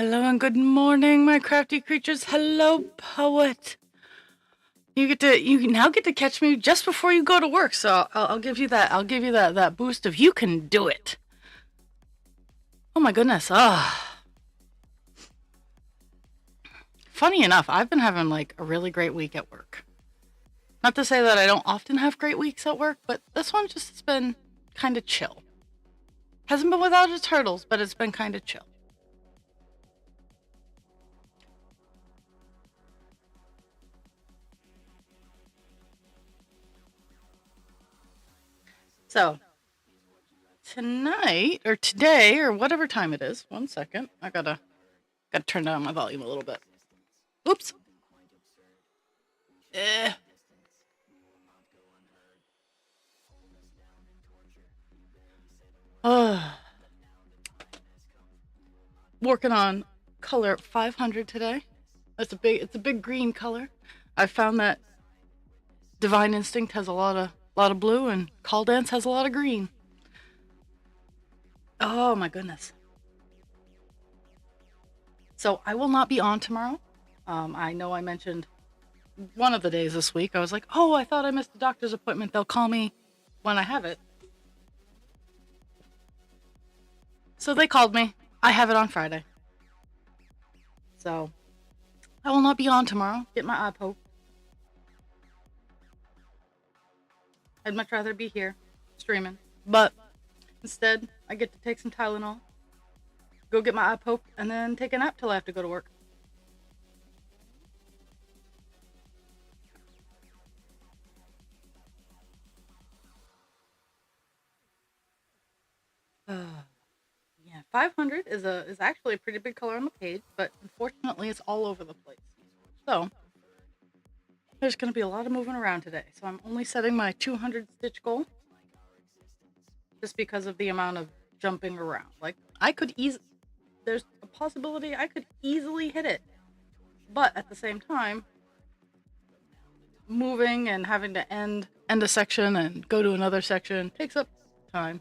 Hello and good morning, my crafty creatures. Hello, poet. You now get to catch me just before you go to work, so I'll give you that. I'll give you that boost of you can do it. Oh my goodness. Funny enough, I've been having like a really great week at work. Not to say that I don't often have great weeks at work, but this one just has been kind of chill. Hasn't been without its hurdles, but it's been kind of chill. So, tonight or today or whatever time it is. 1 second. I gotta turn down my volume a little bit. Oops. Eh. Working on color 500 today. It's a big green color. I found that Divine Instinct has a lot of blue and Call Dance has a lot of green. Oh my goodness. So I will not be on tomorrow. I know I mentioned one of the days this week. I was like, oh, I thought I missed a doctor's appointment. They'll call me when I have it. So they called me. I have it on Friday. So I will not be on tomorrow. Get my eye poked. I'd much rather be here streaming. But instead, I get to take some Tylenol, go get my eye poked, and then take a nap till I have to go to work. Yeah, 500 is actually a pretty big color on the page, but unfortunately it's all over the place. So there's going to be a lot of moving around today. So I'm only setting my 200 stitch goal just because of the amount of jumping around. Like there's a possibility I could easily hit it, but at the same time, moving and having to end a section and go to another section takes up time.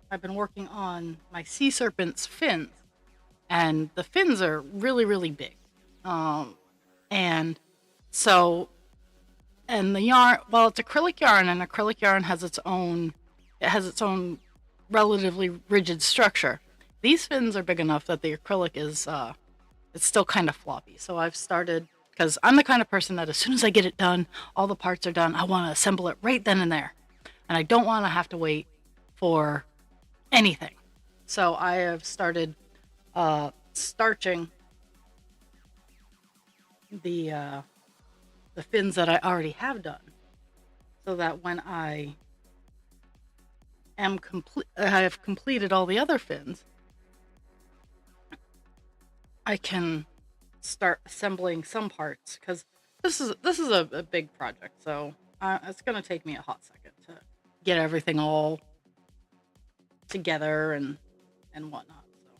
I've been working on my sea serpent's fins, and the fins are really, really big. And so, and the yarn, well, it's acrylic yarn, and acrylic yarn has its own relatively rigid structure. These fins are big enough that the acrylic is, it's still kind of floppy. So I've started, because I'm the kind of person that as soon as I get it done, all the parts are done, I want to assemble it right then and there. And I don't want to have to wait for anything. So I have started starching the fins that I already have done, so that when I have completed all the other fins, I can start assembling some parts, because this is a big project. So it's going to take me a hot second to get everything all together and whatnot. So,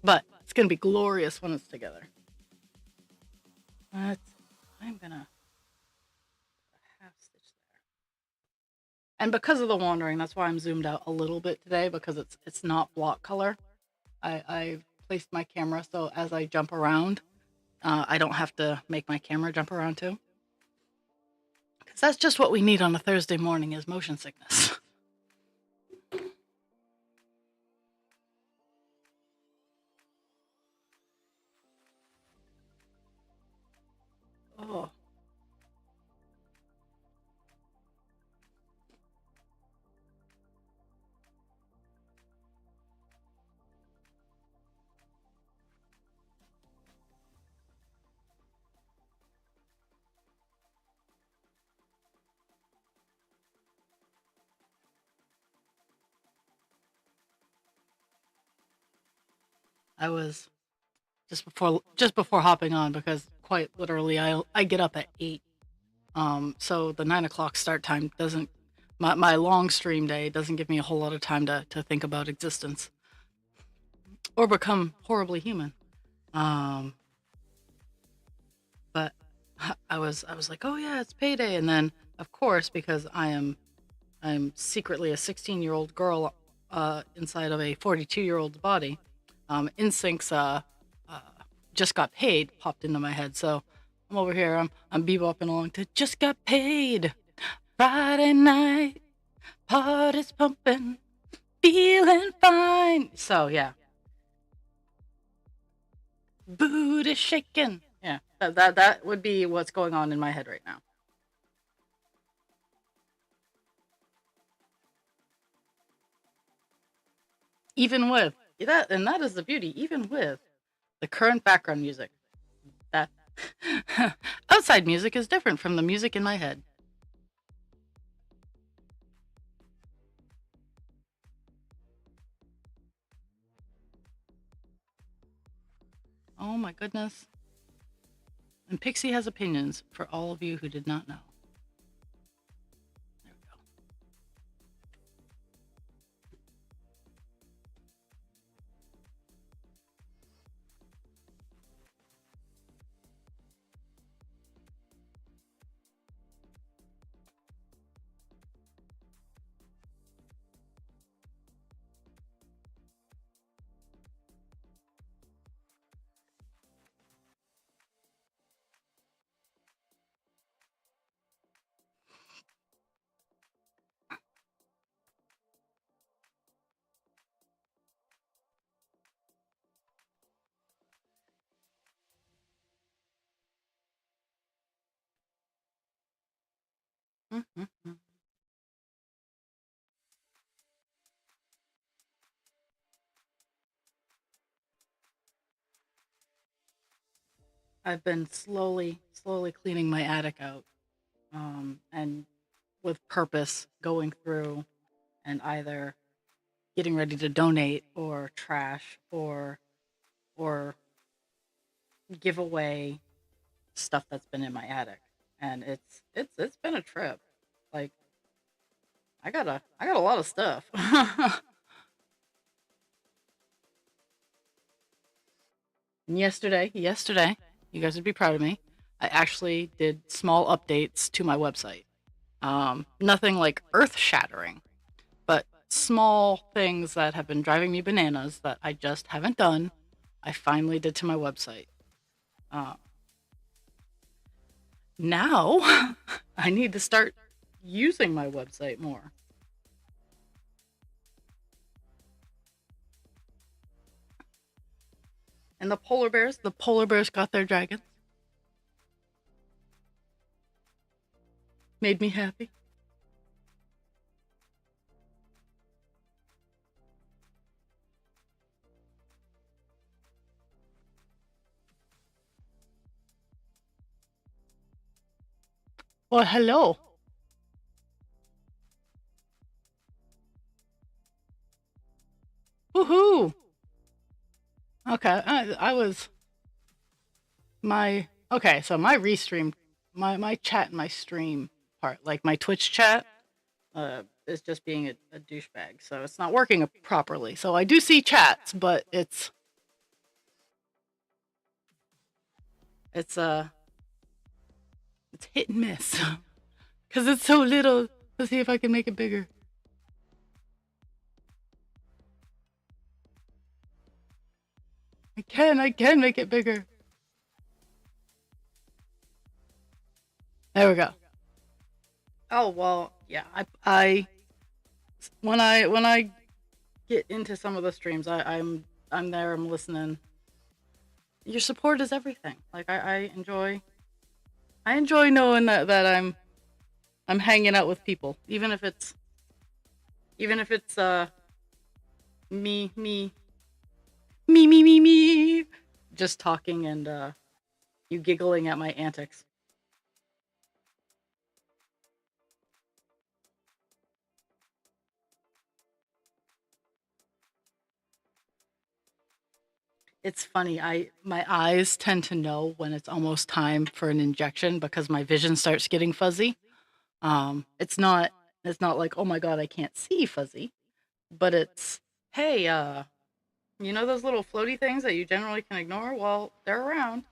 but it's gonna be glorious when it's together. I'm gonna half stitch there, and because of the wandering, that's why I'm zoomed out a little bit today, because it's not block color. I've placed my camera so as I jump around, I don't have to make my camera jump around too, because that's just what we need on a Thursday morning, is motion sickness. Oh. I was just before hopping on, because quite literally I get up at 8 So the 9 o'clock start time doesn't, my long stream day doesn't give me a whole lot of time to think about existence or become horribly human. Um, but I was like, oh yeah, it's payday, and then of course because I'm secretly a 16-year-old girl inside of a 42-year-old's body. Instincts uh, just got paid popped into my head, so I'm over here. I'm bebopping along to just got paid. Friday night, party's pumping, feeling fine. So yeah, booty shaking. Yeah, that would be what's going on in my head right now. Even with that, and that is the beauty. Even with the current background music, that outside music is different from the music in my head. Oh my goodness. And Pixie has opinions for all of you who did not know. There we go. Mhm. I've been slowly cleaning my attic out, and with purpose going through and either getting ready to donate or trash or give away stuff that's been in my attic. And it's been a trip. Like I got a lot of stuff. And yesterday, you guys would be proud of me. I actually did small updates to my website. Nothing like earth shattering, but small things that have been driving me bananas that I just haven't done. I finally did to my website. Uh, Now I need to start using my website more. And the polar bears got their dragons. Made me happy. Well, hello. Woohoo. Okay, I was my okay. So my restream, my chat and my stream part, like my Twitch chat, is just being a douchebag. So it's not working properly. So I do see chats, but it's it's hit and miss because it's so little. Let's see if I can make it bigger. I can make it bigger. There we go. Oh well, yeah. I when I get into some of the streams, I'm there. I'm listening. Your support is everything. Like I enjoy knowing that I'm hanging out with people, even if it's me me me just talking and you giggling at my antics. It's funny. My eyes tend to know when it's almost time for an injection because my vision starts getting fuzzy. It's not like, oh my god, I can't see fuzzy, but it's, hey, you know those little floaty things that you generally can ignore? Well, they're around.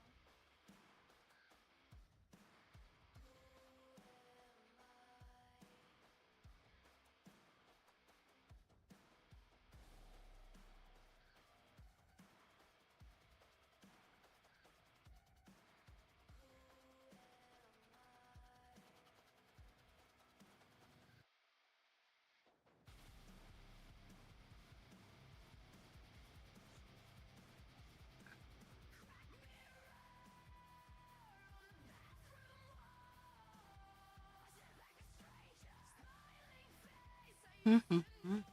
Mhm, mhm.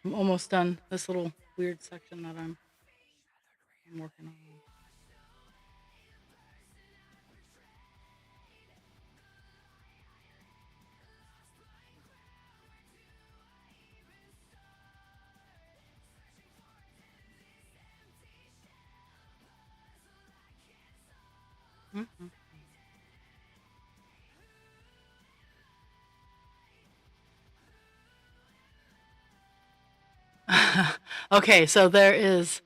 I'm almost done this little weird section that I'm working on. Mhm. Okay, so there is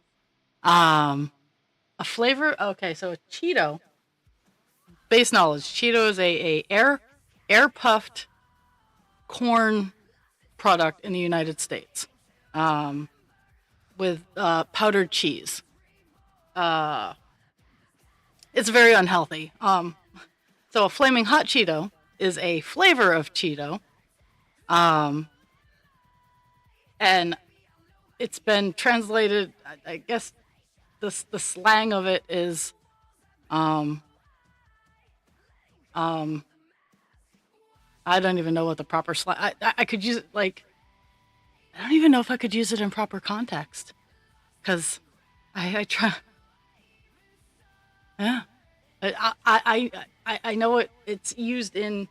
um a flavor. Okay, so a Cheeto. Base knowledge. Cheeto is a air puffed corn product in the United States, um, with powdered cheese. Uh, it's very unhealthy. So a flaming hot Cheeto is a flavor of Cheeto, um, and it's been translated. I guess the slang of it is um, um, I don't even know what the proper slang. I could use it like, I don't even know if I could use it in proper context because I try. Yeah, I know it's used in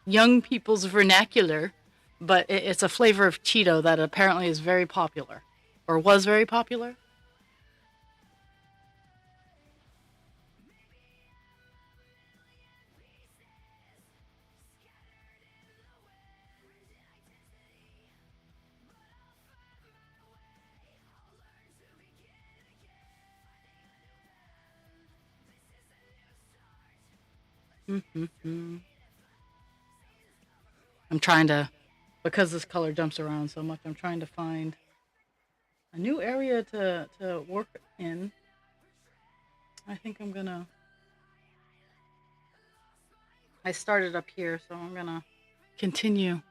young people's vernacular, but it's a flavor of Cheeto that apparently is very popular, or was very popular. Mm-hmm. I'm trying to, because this color jumps around so much. I'm trying to find a new area to work in. I think I'm gonna. I started up here, so I'm gonna continue.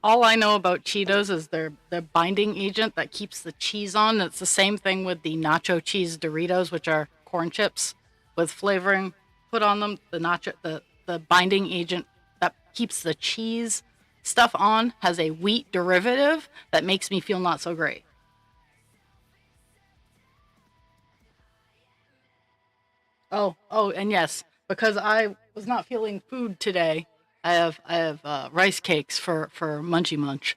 All I know about Cheetos is their binding agent that keeps the cheese on. It's the same thing with the nacho cheese Doritos, which are corn chips with flavoring put on them. The binding agent that keeps the cheese stuff on has a wheat derivative that makes me feel not so great. Oh, and yes, because I was not feeling food today, I have rice cakes for Munchy Munch.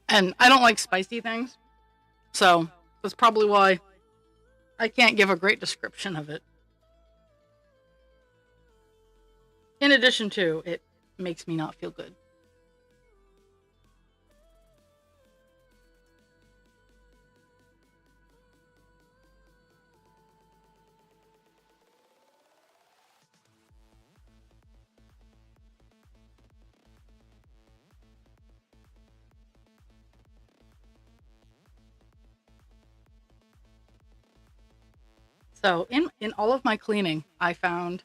And I don't like spicy things, so that's probably why I can't give a great description of it. In addition to, it makes me not feel good. So in all of my cleaning, I found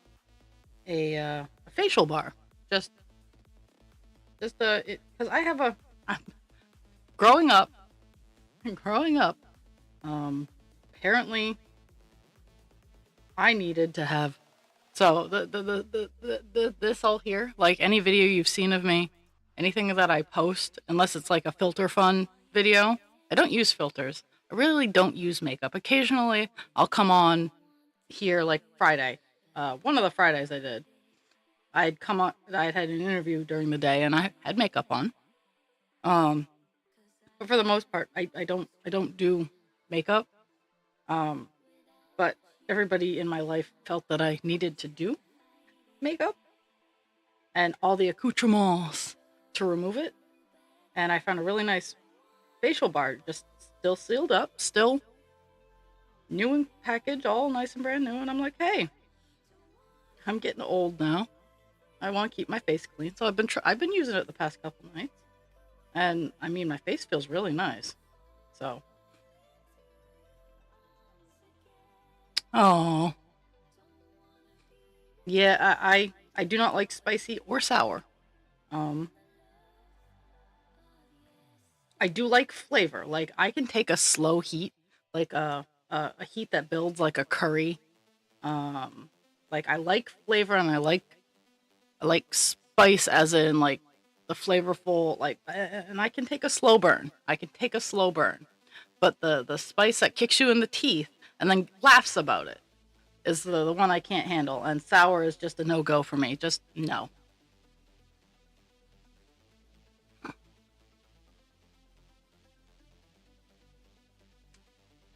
a facial bar. Just because I have a growing up, growing up. Apparently, I needed to have. So this all here, like any video you've seen of me, anything that I post, unless it's like a filter fun video, I don't use filters. I really don't use makeup. Occasionally, I'll come on here like Friday. One of the Fridays I did, I'd come on. I'd had an interview during the day, and I had makeup on. Um, but for the most part, I don't do makeup. Um, but everybody in my life felt that I needed to do makeup and all the accoutrements to remove it. And I found a really nice facial bar, just still sealed up, still new in package, all nice and brand new. And I'm like, hey, I'm getting old now. I want to keep my face clean, so I've been using it the past couple nights, and I mean my face feels really nice. So, oh yeah, I do not like spicy or sour. Um, I do like flavor. Like I can take a slow heat, like a heat that builds like a curry. Um, like I like flavor and I like spice as in like the flavorful like and I can take a slow burn. I can take a slow burn. But the spice that kicks you in the teeth and then laughs about it is the one I can't handle, and sour is just a no-go for me. Just no.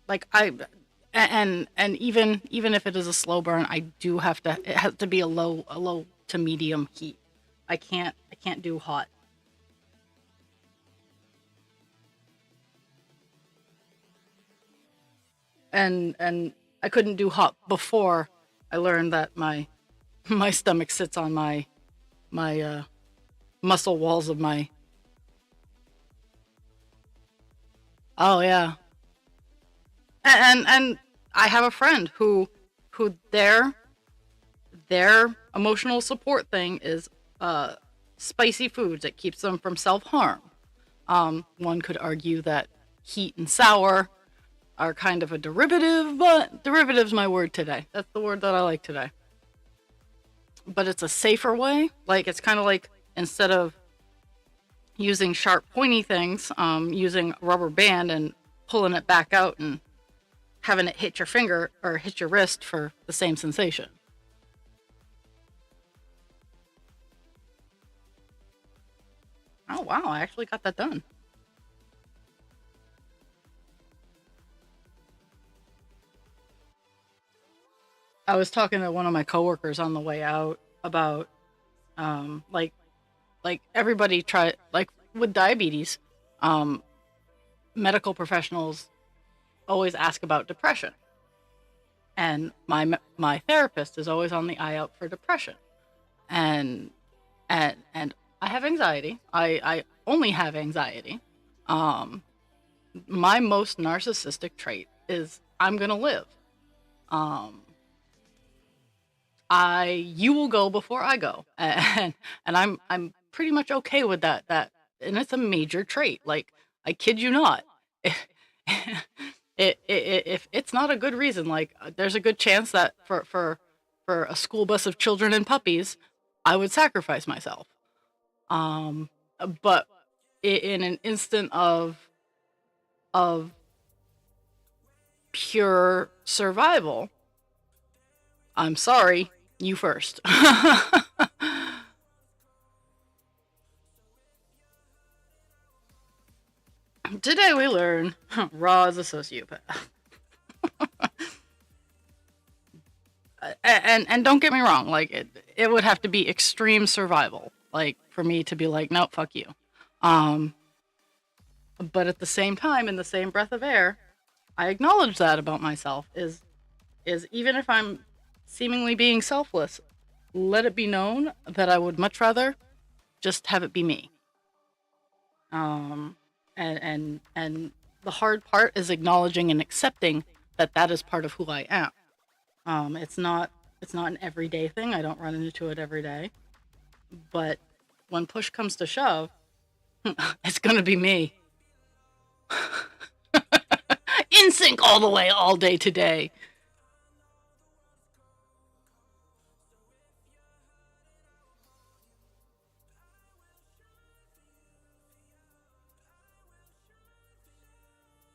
Like and even if it is a slow burn, I do have to it has to be a low to medium heat. I can't do hot. And I couldn't do hot before I learned that my my stomach sits on my muscle walls of my. Oh yeah. And I have a friend who their emotional support thing is uh spicy foods. It keeps them from self-harm. One could argue that heat and sour are kind of a derivative, but derivative's my word today. That's the word that I like today. But it's a safer way. Like it's kind of like instead of using sharp pointy things, using a rubber band and pulling it back out and having it hit your finger or hit your wrist for the same sensation. Oh wow, I actually got that done. I was talking to one of my coworkers on the way out about um like like everybody try like with diabetes, um medical professionals always ask about depression, and my therapist is always on the eye out for depression. And and I have anxiety. I only have anxiety. Um my most narcissistic trait is I'm going to live. Um I you will go before I go. And I'm pretty much okay with that, and it's a major trait. Like I kid you not. If it's not a good reason, like there's a good chance that for a school bus of children and puppies, I would sacrifice myself. Um, but in an instant of pure survival, I'm sorry, you first. Today we learn Raw is a sociopath. And don't get me wrong, like it would have to be extreme survival, like for me to be like, nope, fuck you. Um, but at the same time, in the same breath of air, I acknowledge that about myself is even if I'm seemingly being selfless, let it be known that I would much rather just have it be me. Um, and the hard part is acknowledging and accepting that that is part of who I am. It's not an everyday thing. I don't run into it every day, but when push comes to shove, it's gonna be me. In sync all the way, all day today.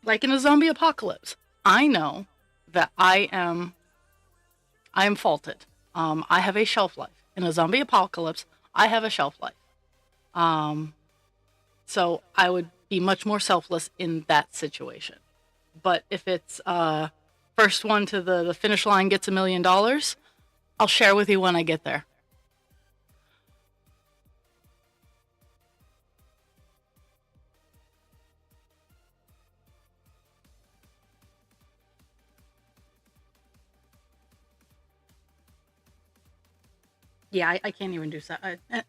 Like in a zombie apocalypse, I know that I am faulted. I have a shelf life. In a zombie apocalypse, I have a shelf life. Um, so I would be much more selfless in that situation. But if it's first one to the finish line gets $1 million, I'll share with you when I get there. Yeah, I can't even do so.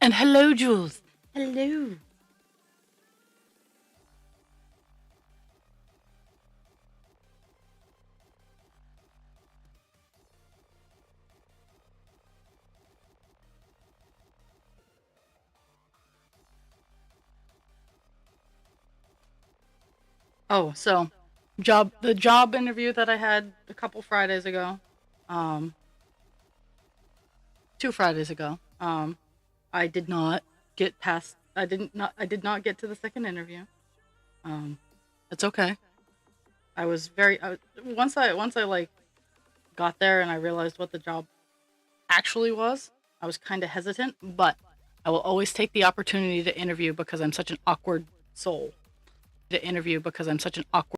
And hello, Jules. Hello. Oh, so the job interview that I had a couple Fridays ago, um, 2 Fridays ago, I did not get past. I did not get to the second interview. Um, it's okay. I was very once I like got there and I realized what the job actually was, I was kind of hesitant, but I will always take the opportunity to interview because I'm such an awkward soul. To interview because I'm such an awkward.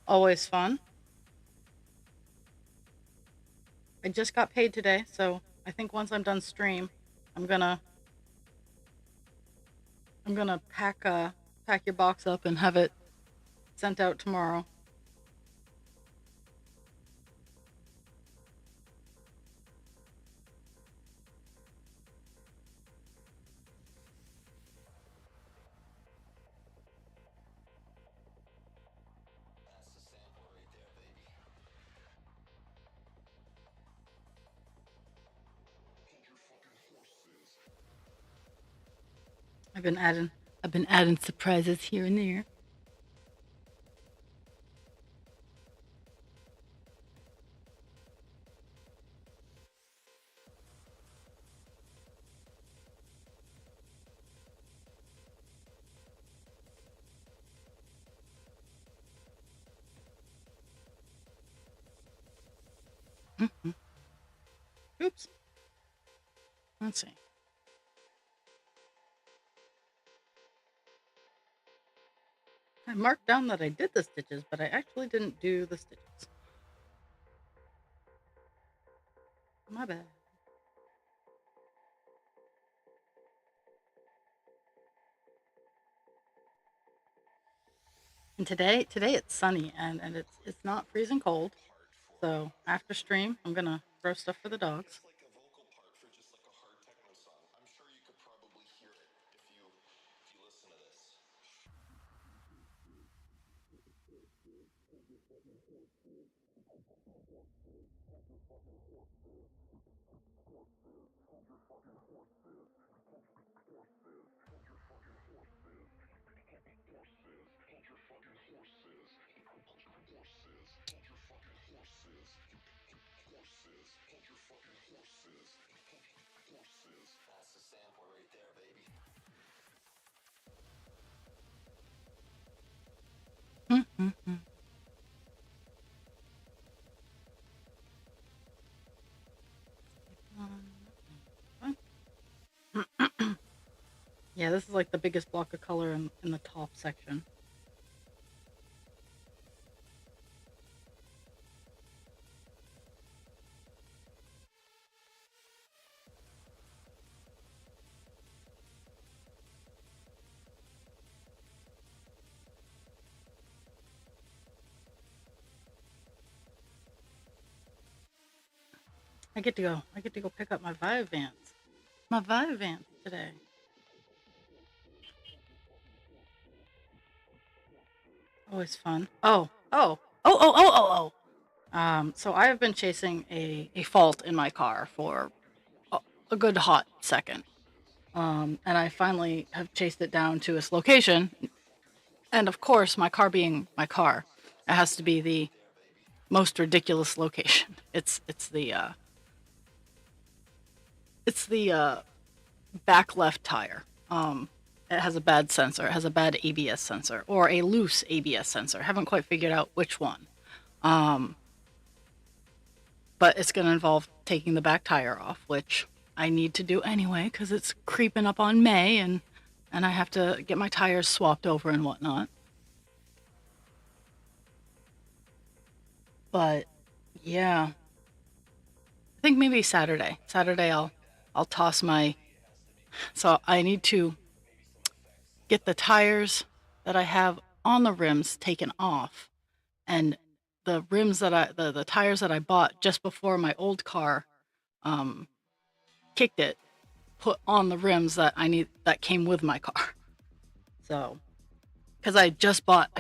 Always fun. I just got paid today, so I think once I'm done stream, I'm gonna pack your box up and have it sent out tomorrow. I've been adding I've been adding surprises here and there. Mhm. Oops. Let's see. I marked down that I did the stitches, but I actually didn't do the stitches. My bad. And today it's sunny and it's not freezing cold. So after stream, I'm gonna throw stuff for the dogs. Yeah, this is like the biggest block of color in the top section. I get to go pick up my Vive Vans. My Vive Vans today. Always fun. So I have been chasing a fault in my car for a good hot second. And I finally have chased it down to its location. And of course, my car being my car, it has to be the most ridiculous location. It's the back left tire. It has a bad sensor. It has a bad ABS sensor or a loose ABS sensor. Haven't quite figured out which one. Um, but it's going to involve taking the back tire off, which I need to do anyway because it's creeping up on May, and I have to get my tires swapped over and whatnot. But yeah, I think maybe Saturday. Saturday I'll toss my. So I need to get the tires that I have on the rims taken off, and the rims that the tires that I bought just before my old car um, kicked it, put on the rims that I need that came with my car. So because I just bought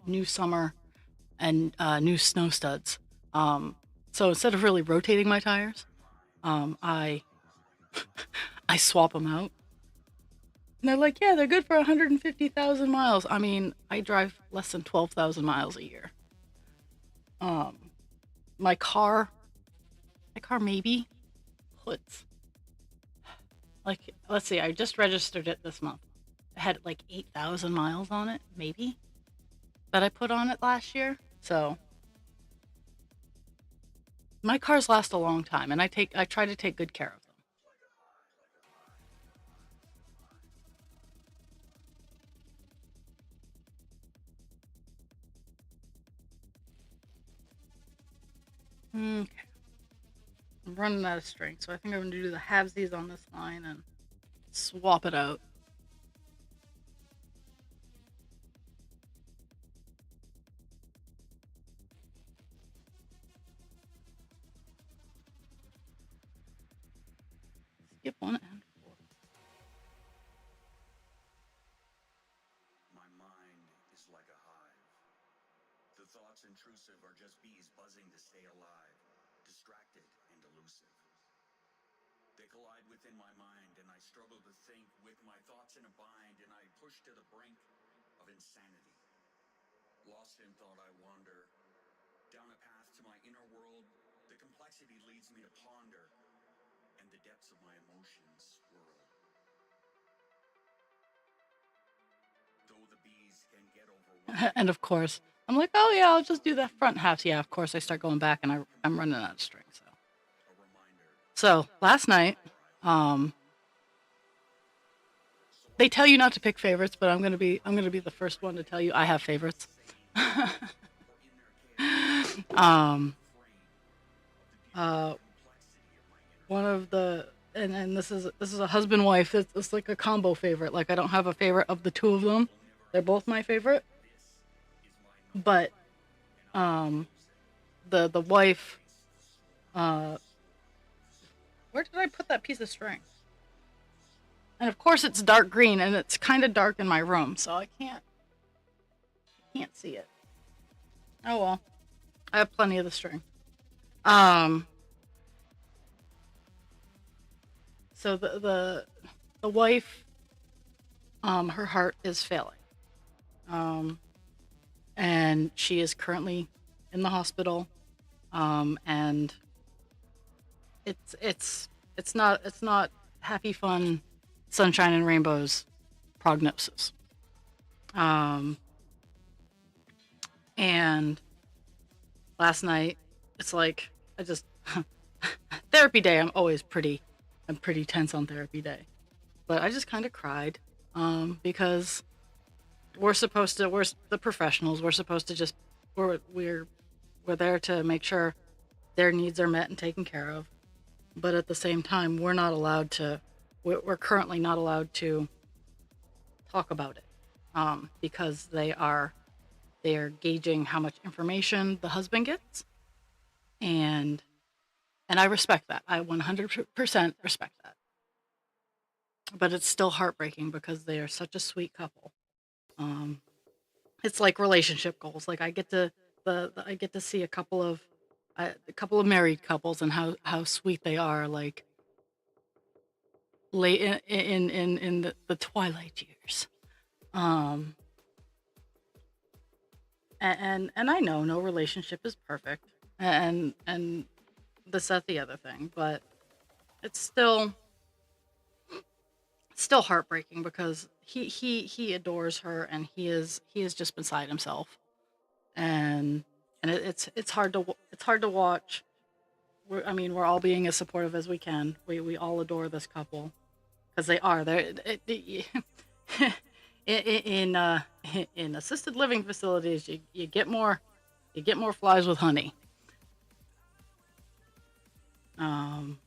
new summer and new snow studs. So instead of really rotating my tires, I I swap them out. And they're like, yeah, they're good for 150,000 miles. I mean, I drive less than 12,000 miles a year. Um, my car, my car maybe puts like, let's see, I just registered it this month. I had like 8,000 miles on it, maybe, that I put on it last year. So my cars last a long time, and I try to take good care of them. Okay, I'm running out of string, so I think I'm going to do the halvesies on this line and swap it out. Skip one and four. My mind is like a hive. The thoughts intrusive are just bees buzzing to stay alive, distracted and elusive. They collide within my mind, and I struggle to think with my thoughts in a bind, and I push to the brink of insanity. Lost in thought, I wander down a path to my inner world. The complexity leads me to ponder, and the depths of my emotions swirl. Though the bees can get And overwhelming, of course, I'm like, oh yeah, I'll just do the front halves. Yeah, of course, I start going back, and I'm running out of string. a reminder So last night, um, they tell you not to pick favorites, but I'm gonna be the first one to tell you I have favorites. or in their care, um, frame of the beautiful uh, complexity of my inner one being. of the and this is a husband wife. It's like a combo favorite. Like I don't have a favorite of the two of them. Will never They're both my understand. favorite. This is my number But one, and I am um, losing. the My wife, face swollen uh, face. where did I put that piece of string? And of course it's dark green, and it's kind of dark in my room, so I can't see it. Oh well, I have plenty of the string. Um, so the wife, her heart is failing, um, and she is currently in the hospital. And it's not happy fun, sunshine and rainbows prognosis. Um, and last night, it's like I just therapy day. I'm pretty tense on therapy day. but I just kind of cried because we're the professionals. We're supposed to just we're we're there to make sure their needs are met and taken care of. But at the same time, we're not allowed to. We're currently not allowed to talk about it because they are gauging how much information the husband gets, and I respect that. I 100% respect that. But it's still heartbreaking because they are such a sweet couple. Um, it's like relationship goals. Like I get to see a couple of married couples and how sweet they are. Like late in the twilight years. Um, and I know no relationship is perfect, and this that the other thing, but it's still heartbreaking because he adores her and he is just beside himself, and it's hard to watch. I mean, we're all being as supportive as we can. We all adore this couple because they are. In in assisted living facilities, you get more flies with honey. Um,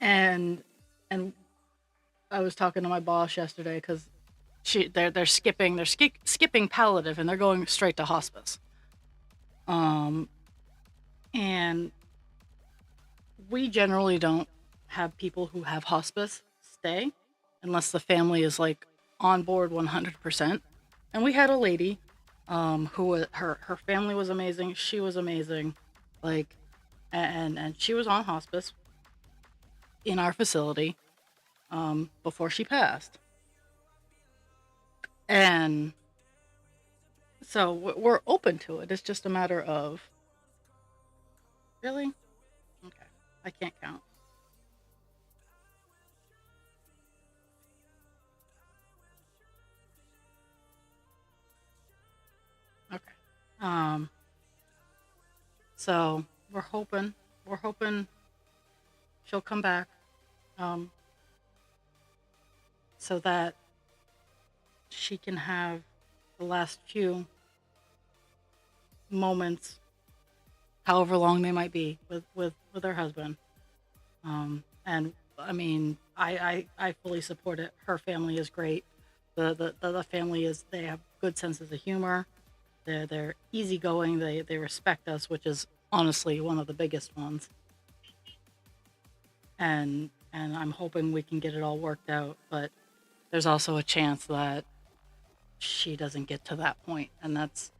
and and I was talking to my boss yesterday because skipping palliative and they're going straight to hospice. Um, and we generally don't have people who have hospice stay unless the family is like on board 100%. And we had a lady who her family was amazing, she was amazing, like and she was on hospice in our facility before she passed. And so we're open to it. It's just a matter of really okay. I can't count. Okay. Um, so we're hoping she'll come back, um, so that she can have the last few moments, however long they might be, with her husband. And I mean, I fully support it. Her family is great. The family is they have good senses of humor. They're easygoing. They respect us, which is honestly one of the biggest ones. And I'm hoping we can get it all worked out. But there's also a chance that she doesn't get to that point, and that's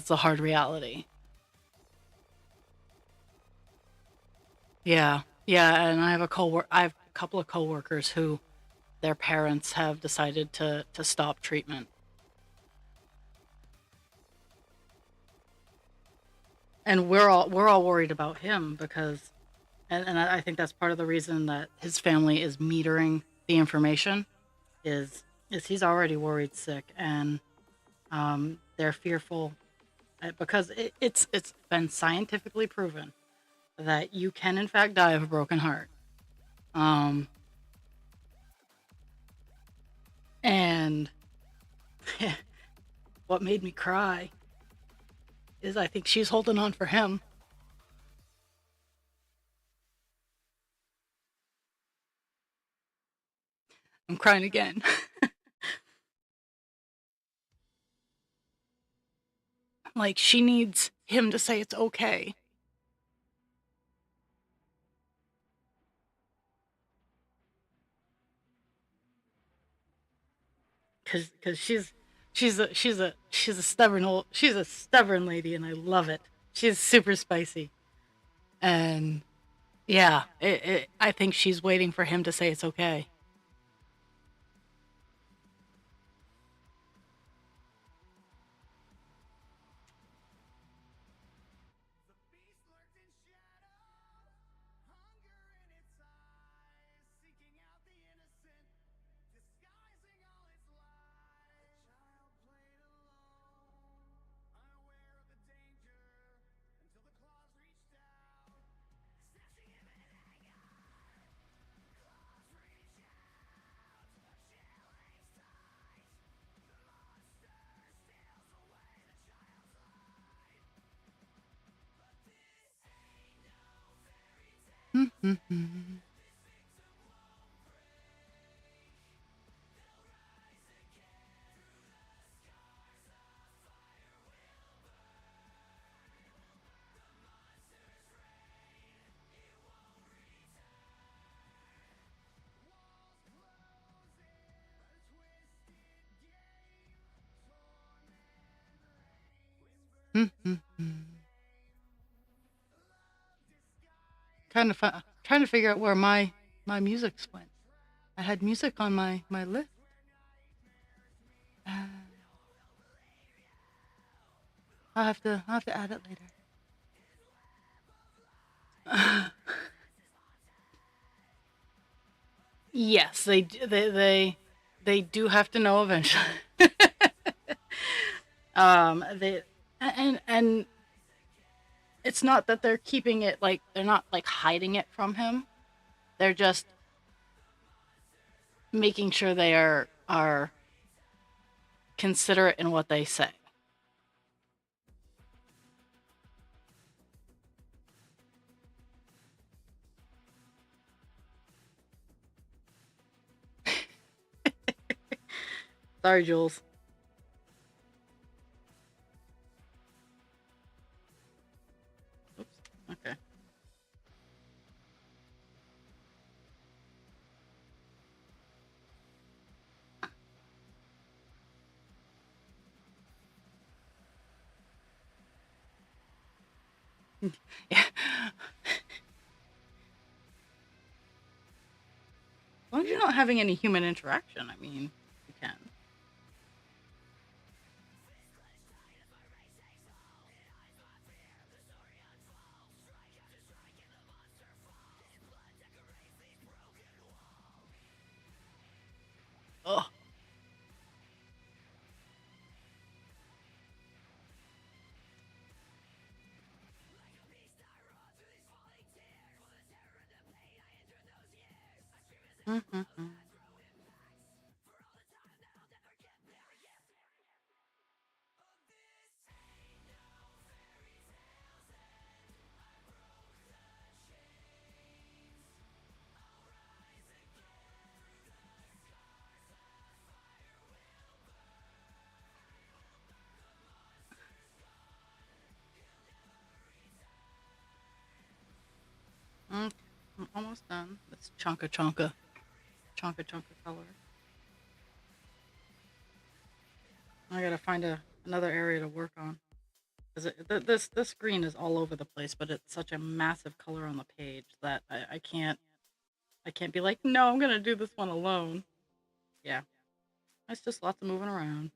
the hard reality. Yeah, yeah. And I have a couple of coworkers who their parents have decided to stop treatment, and we're all worried about him because and I think that's part of the reason that his family is metering the information is he's already worried sick, and they're fearful because it's been scientifically proven that you can in fact die of a broken heart. Um, and what made me cry is I think she's holding on for him. I'm crying again. Like she needs him to say it's okay because she's a stubborn lady and I love it. She's super spicy and yeah, I think she's waiting for him to say it's okay. Trying to figure out where my music's went. I had music on my list. Uh, I'll have to add it later. Yes, they do have to know eventually. They and it's not that they're keeping it like they're not like hiding it from him. They're just making sure they are considerate in what they say. Sorry, Jules. Oops. Okay. Yeah. As long as you're not having any human interaction, I mean, you can. Oh. Mm-hmm. Okay. I'm almost done. That's chonka color. I gotta find another area to work on. Cause this green is all over the place, but it's such a massive color on the page that I can't be like, no, I'm gonna do this one alone. Yeah, it's just lots of moving around.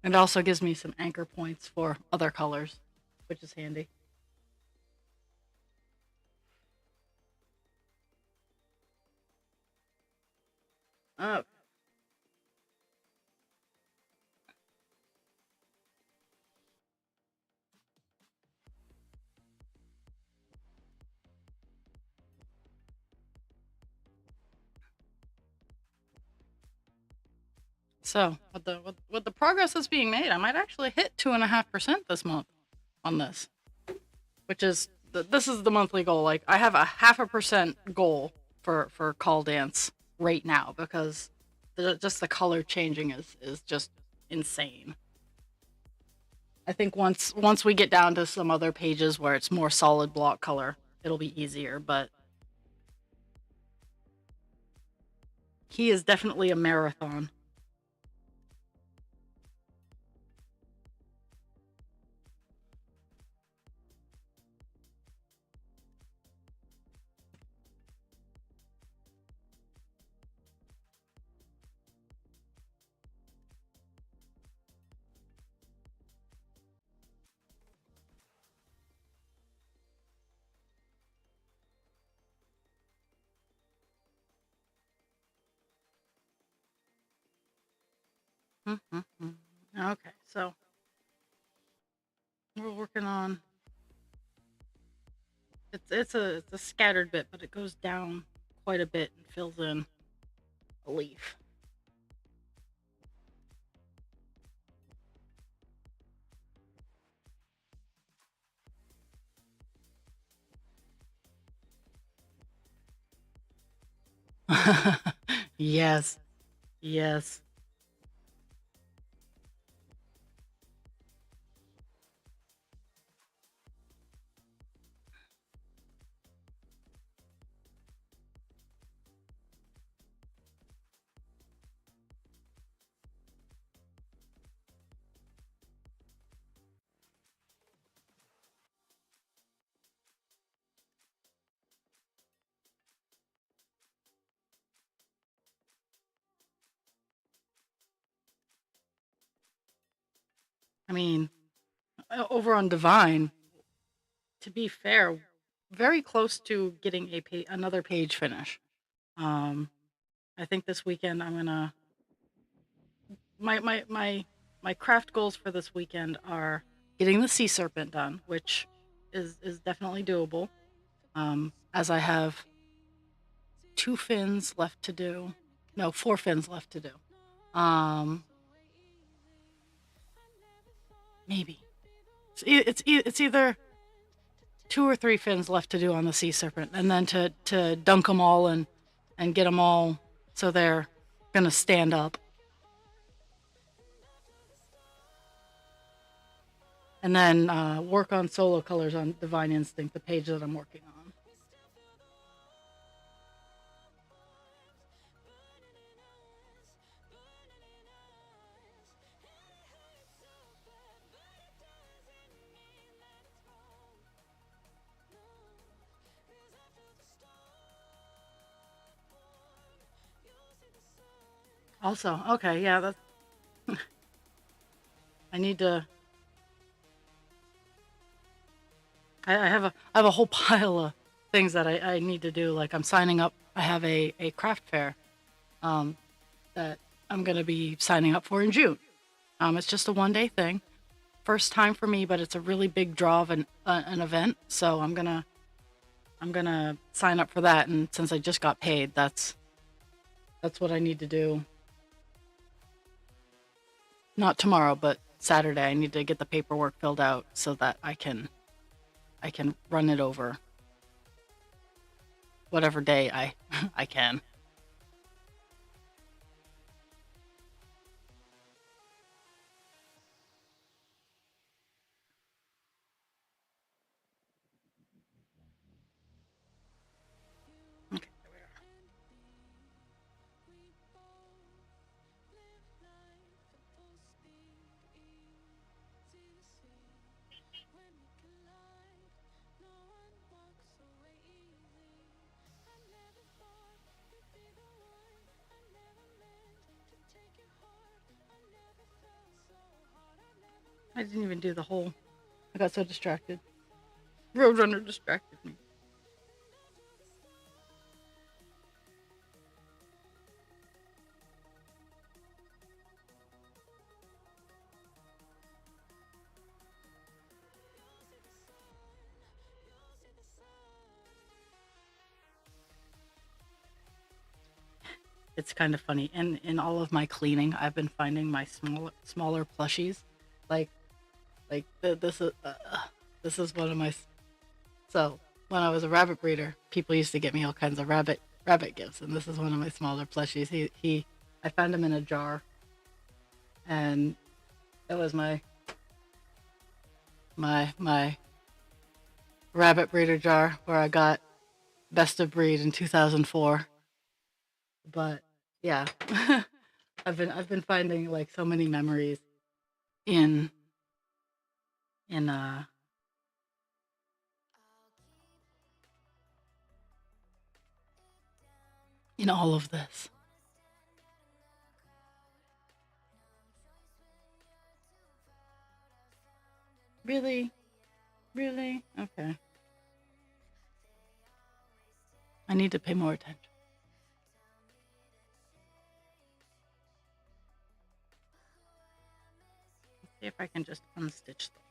It also gives me some anchor points for other colors, which is handy. Oh, so with the progress that's being made, I might actually hit 2.5% this month on this, which is this is the monthly goal. Like I have a 0.5% goal for call dance right now because just the color changing is just insane. I think once we get down to some other pages where it's more solid block color, it'll be easier. But he is definitely a marathon. Okay, so we're working on. It's a scattered bit, but it goes down quite a bit and fills in a leaf. Yes, yes. I mean, over on Divine, to be fair, very close to getting another page finish. Um, I think this weekend I'm gonna my craft goals for this weekend are getting the sea serpent done, which is definitely doable. As I have 2 fins left to do, no, 4 fins left to do. Um, maybe it's either 2 or 3 fins left to do on the sea serpent, and then to dunk them all and get them all so they're gonna stand up. And then work on solo colors on Divine Instinct, the page that I'm working on. Also, okay, yeah, that's I need to. I have a whole pile of things that I need to do. Like I'm signing up. I have a craft fair um, that I'm gonna be signing up for in June. It's just a 1 day thing. First time for me, but it's a really big draw of an event. So I'm gonna sign up for that. And since I just got paid, that's what I need to do. Not tomorrow, but Saturday. I need to get the paperwork filled out so that I can run it over whatever day I I can. Okay, there we are. I didn't even do the whole. I got so distracted. Roadrunner distracted me. It's kind of funny. And in all of my cleaning, I've been finding my smaller plushies. Like this is one of my. So when I was a rabbit breeder, people used to get me all kinds of rabbit gifts, and this is one of my smaller plushies. He I found him in a jar, and that was my rabbit breeder jar where I got best of breed in 2004. But yeah, I've been finding like so many memories in in in all of this. Really, really, okay. I need to pay more attention. Let's see if I can just unstitch them.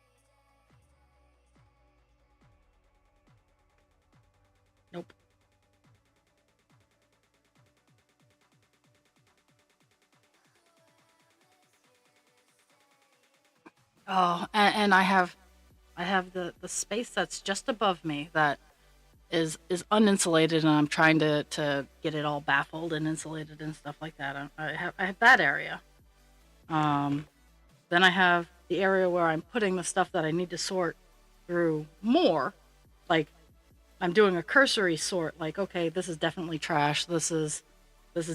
Nope. Oh, and I have the space that's just above me that is uninsulated, and I'm trying to get it all baffled and insulated and stuff like that. I have that area. Um, then I have the area where I'm putting the stuff that I need to sort through more. Like I'm doing a cursory sort. Like, okay, this is definitely trash. This is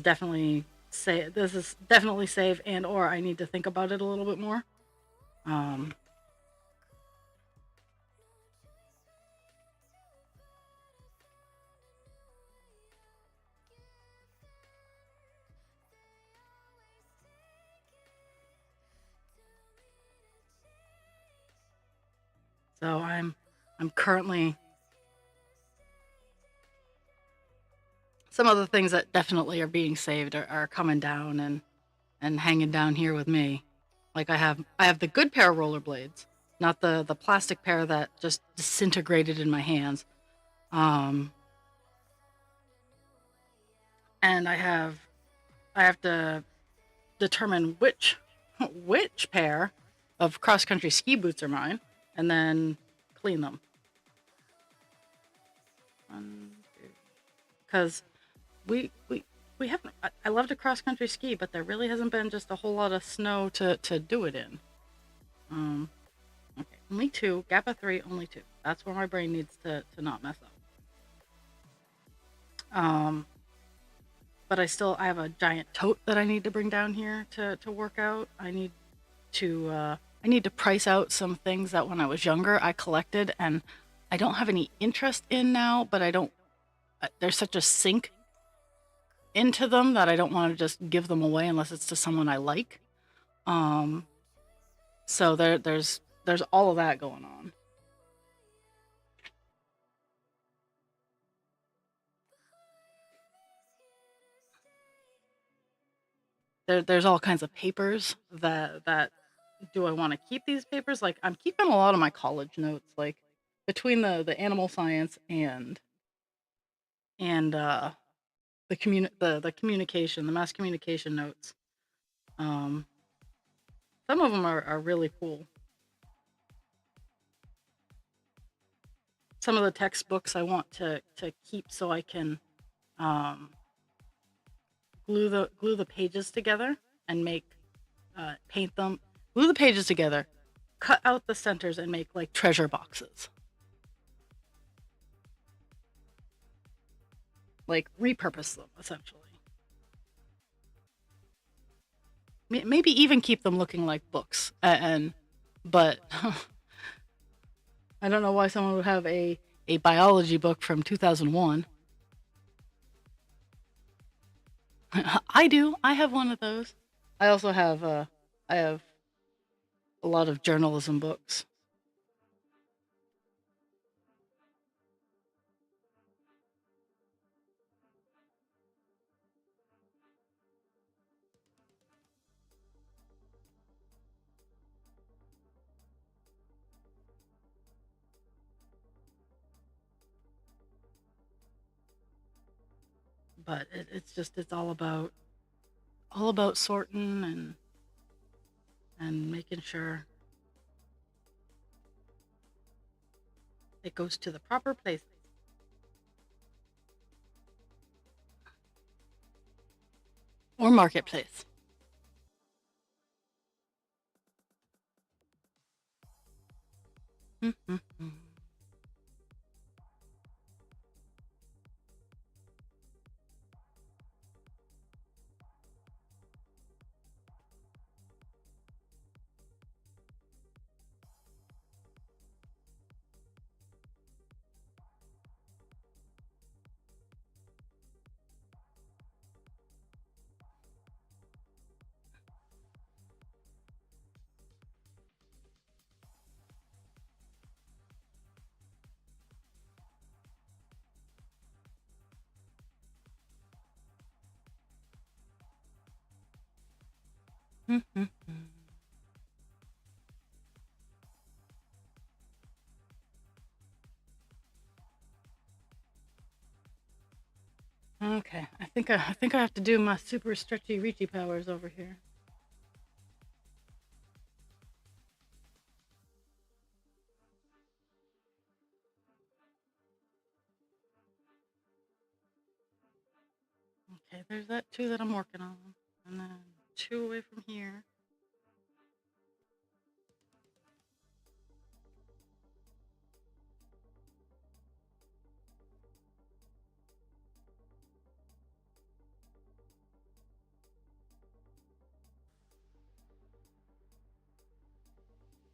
definitely say this is definitely save, and or I need to think about it a little bit more. Um, so I'm currently some of the things that definitely are being saved are coming down and hanging down here with me. Like I have the good pair of rollerblades, not the plastic pair that just disintegrated in my hands. Um, and I have to determine which pair of cross country ski boots are mine, and then clean them. Because we haven't. I love to cross country ski, but there really hasn't been just a whole lot of snow to do it in. Um, okay, only two. Gappa three, only two. That's where my brain needs to not mess up. Um, but I have a giant tote that I need to bring down here to work out. I need to price out some things that when I was younger I collected and I don't have any interest in now, but I don't. There's such a sink into them that I don't want to just give them away unless it's to someone I like. Um, so there's all of that going on. There's all kinds of papers that do I want to keep these papers? Like I'm keeping a lot of my college notes, like between the animal science and the communication, the mass communication notes. Um, some of them are really cool. Some of the textbooks I want to keep so I can um, glue the pages together and make paint them, glue the pages together, cut out the centers and make like treasure boxes. Like repurpose them essentially. Maybe even keep them looking like books. And but I don't know why someone would have a biology book from 2001. I do. I have one of those. I also have a lot of journalism books. But it's all about sorting and making sure it goes to the proper place. Or marketplace. Mm-hmm. Mm-hmm. Okay, I think I have to do my super stretchy reachy powers over here. Okay, there's that two that I'm working on, and then two away from here.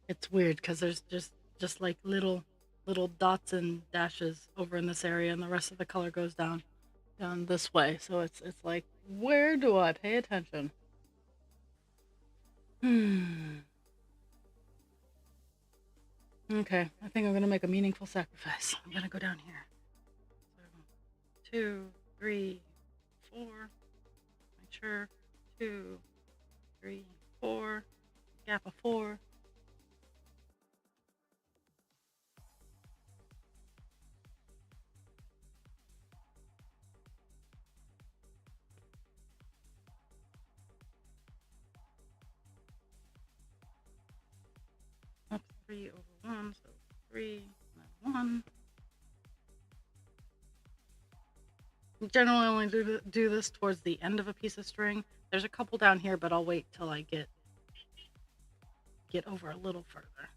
It's weird because there's just like little dots and dashes over in this area, and the rest of the color goes down this way. So it's like, where do I pay attention? Hmm. Okay, I think I'm gonna make a meaningful sacrifice. I'm gonna go down here. So 2, 3, 4. Make sure 2, 3, 4. Gap of 4. Up 3 over 1, so 3, and then 1. Generally only do this towards the end of a piece of string. There's a couple down here, but I'll wait till I get over a little further.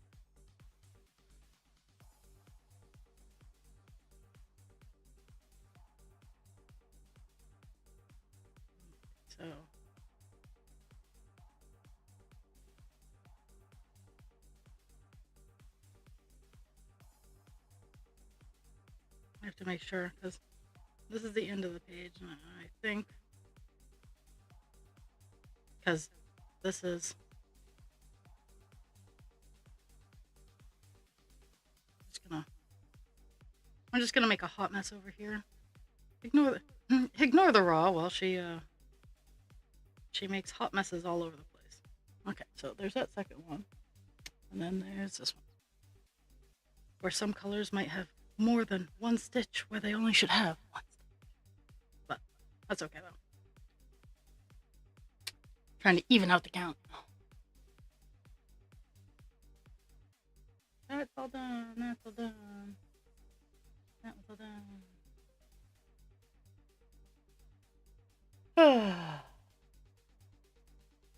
So I have to make sure because this is the end of the page, and I think because this is just gonna I'm just gonna make a hot mess over here. Ignore the raw while she makes hot messes all over the place. Okay, so there's that second one, and then there's this one where some colors might have more than one stitch where they only should have one stitch, but that's okay though. Trying to even out the count. That's all done. That's all done. That was all done.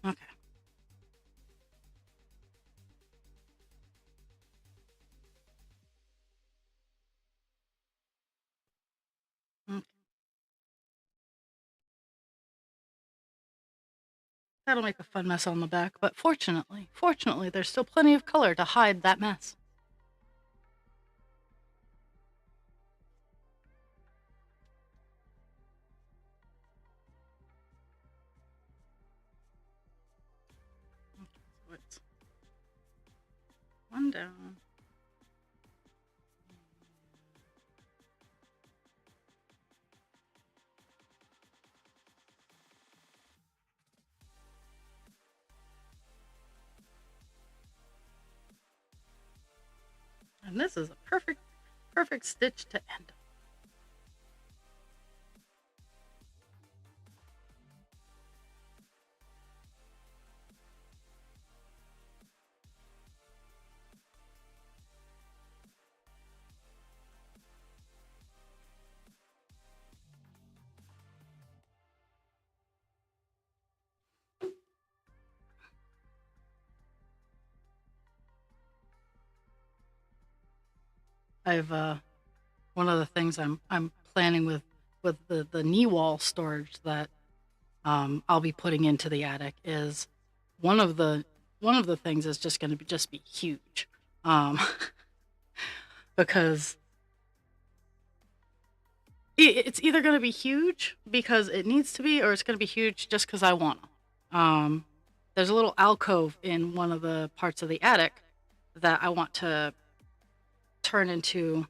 Okay. Okay. That'll make a fun mess on the back, but fortunately, there's still plenty of color to hide that mess. Okay, so it's one down. And this is a perfect stitch to end. I've one of the things I'm planning with the knee wall storage that I'll be putting into the attic is one of the things is just going to be huge, because it's either going to be huge because it needs to be, or it's going to be huge just because I want to. There's a little alcove in one of the parts of the attic that I want to turn into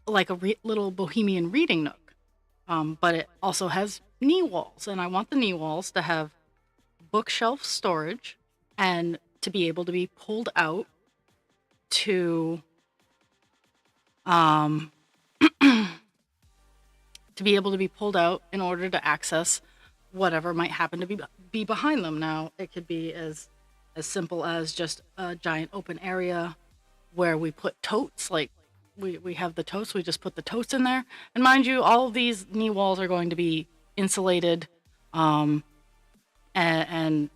like a little bohemian reading nook. But it also has knee walls, and I want the knee walls to have bookshelf storage and to be able to be pulled out to to be able to be pulled out in order to access whatever might happen to be behind them. Now, it could be as simple as just a giant open area where we put totes, like we have the totes, we just put the totes in there. And mind you, all of these knee walls are going to be insulated and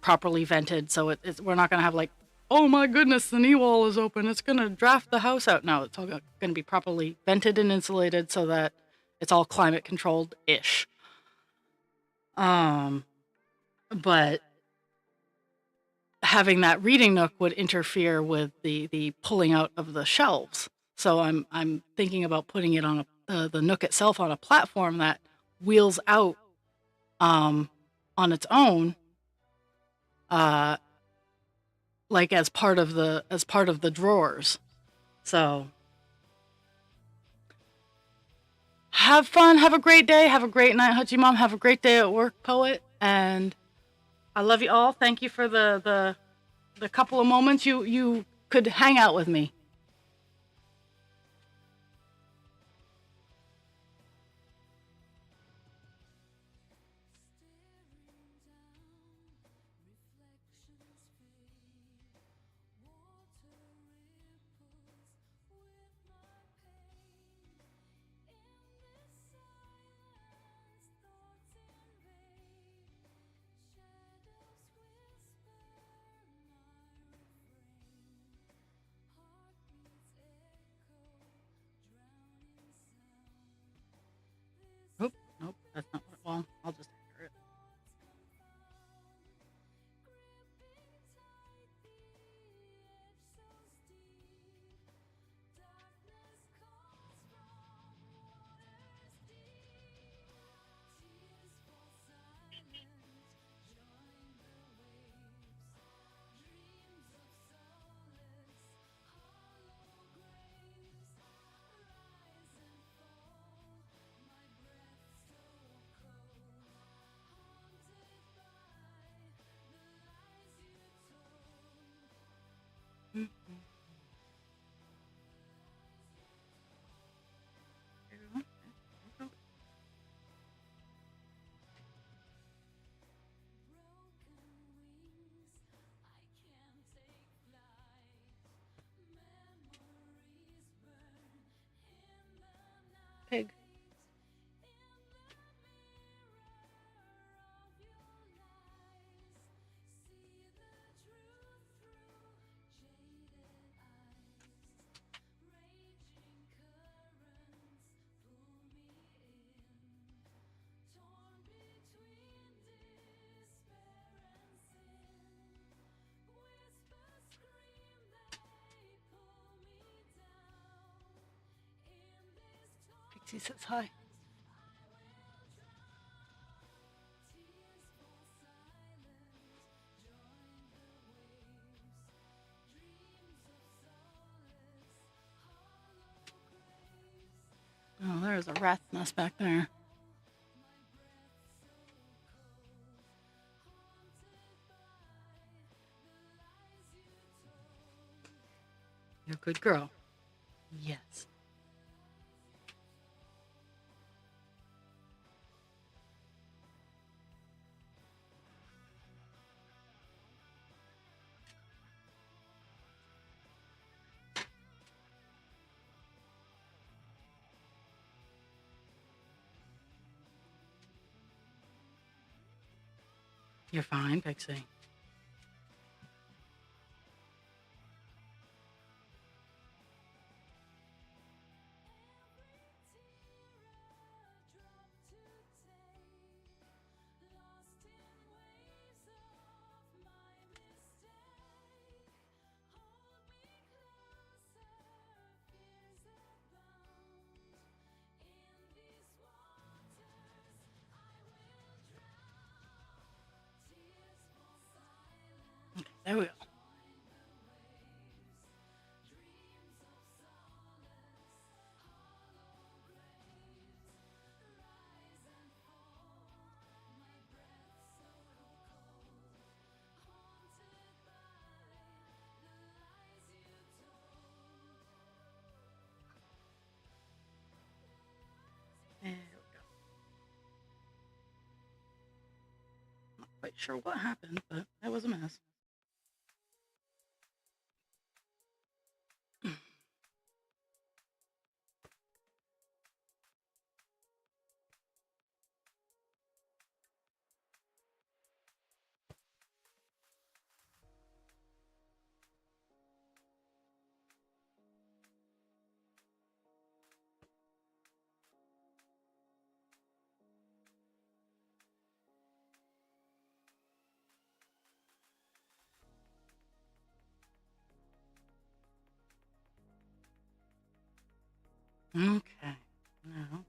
properly vented, so we're not going to have like, oh my goodness, the knee wall is open, it's going to draft the house out. No, it's all going to be properly vented and insulated so that it's all climate controlled ish. But having that reading nook would interfere with the pulling out of the shelves. So I'm thinking about putting it on the nook itself on a platform that wheels out on its own, like as part of the drawers. So have fun, have a great day, have a great night, Hutchie Mom, have a great day at work, Poet, and I love you all. Thank you for the couple of moments you could hang out with me. Nope, that's not what. Well, I'll just enter it. Pig. Pixie says hi. Oh, there's a rat's nest back there. You're a good girl. Yes. You're fine, Pixie. Okay, there we go. There we go. sure what happened, but that was a mess. Okay, now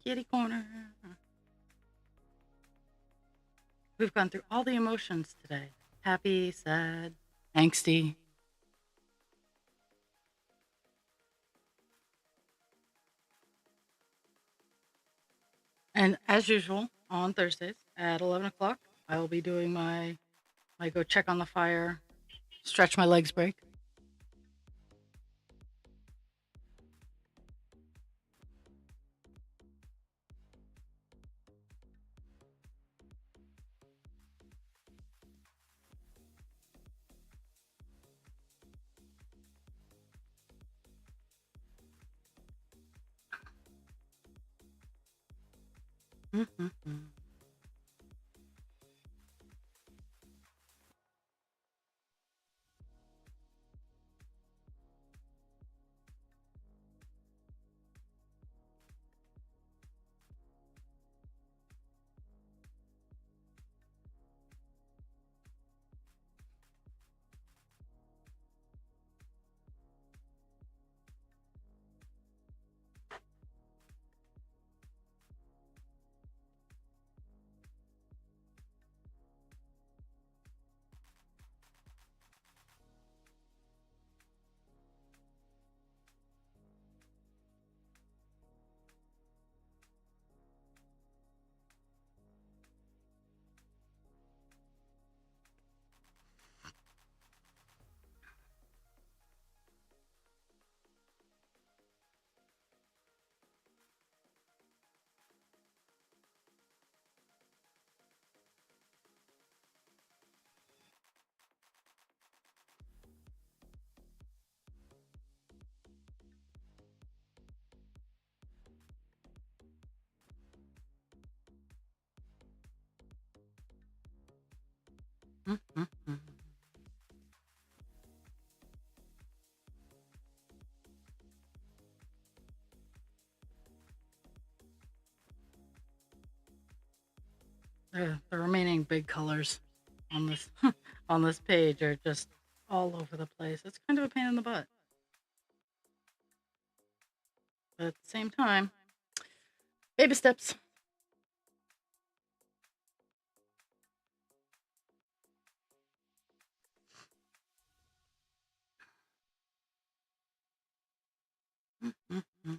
kitty corner. We've gone through all the emotions today: happy, sad, angsty. And as usual, on Thursdays at 11 o'clock, I will be doing my go check on the fire, stretch my legs break. Mm-hmm. Mm-hmm. The remaining big colors on this on this page are just all over the place. It's kind of a pain in the butt, but at the same time, baby steps. Mm-hmm.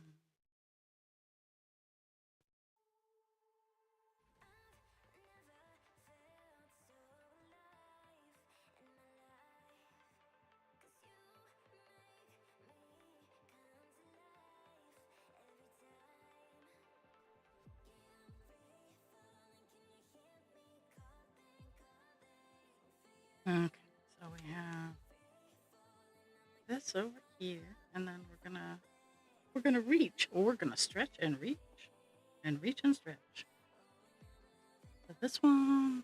Okay, so we have this over here, and then we're gonna reach, or we're gonna stretch and reach, and reach and stretch. So this one,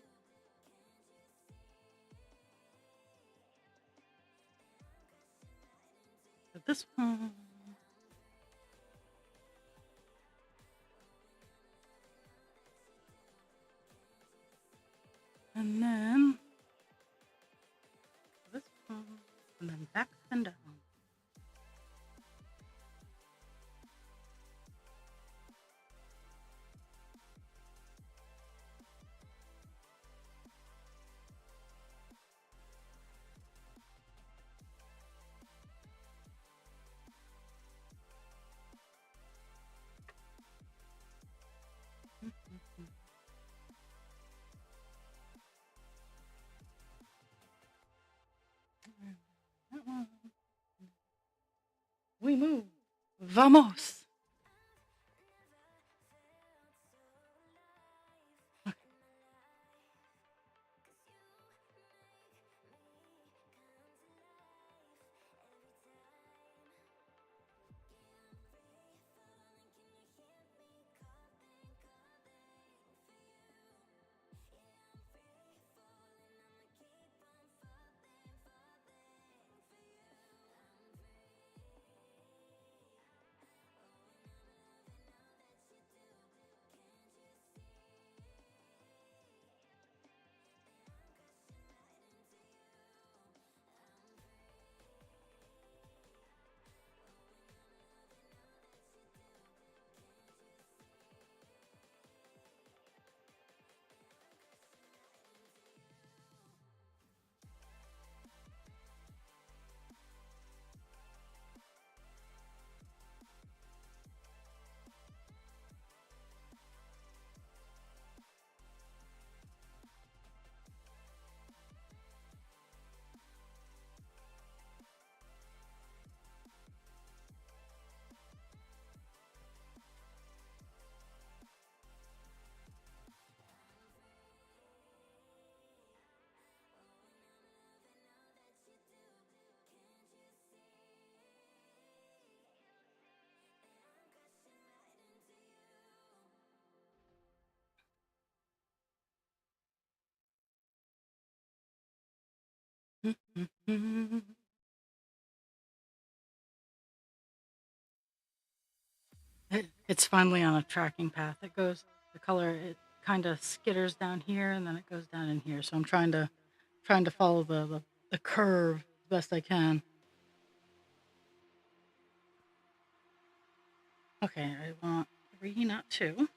so this one, and then this one, and then back and down. That one. We move. Vamos. It's finally on a tracking path. It goes, the color, it kind of skitters down here and then it goes down in here. So I'm trying to follow the curve as best I can. Okay, I want 3, not 2.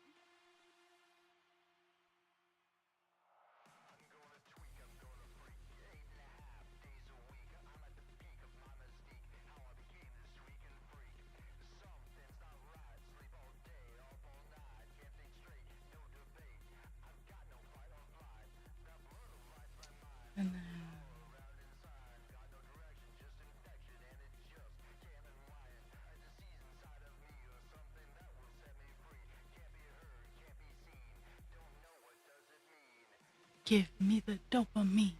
And then give me the dopamine.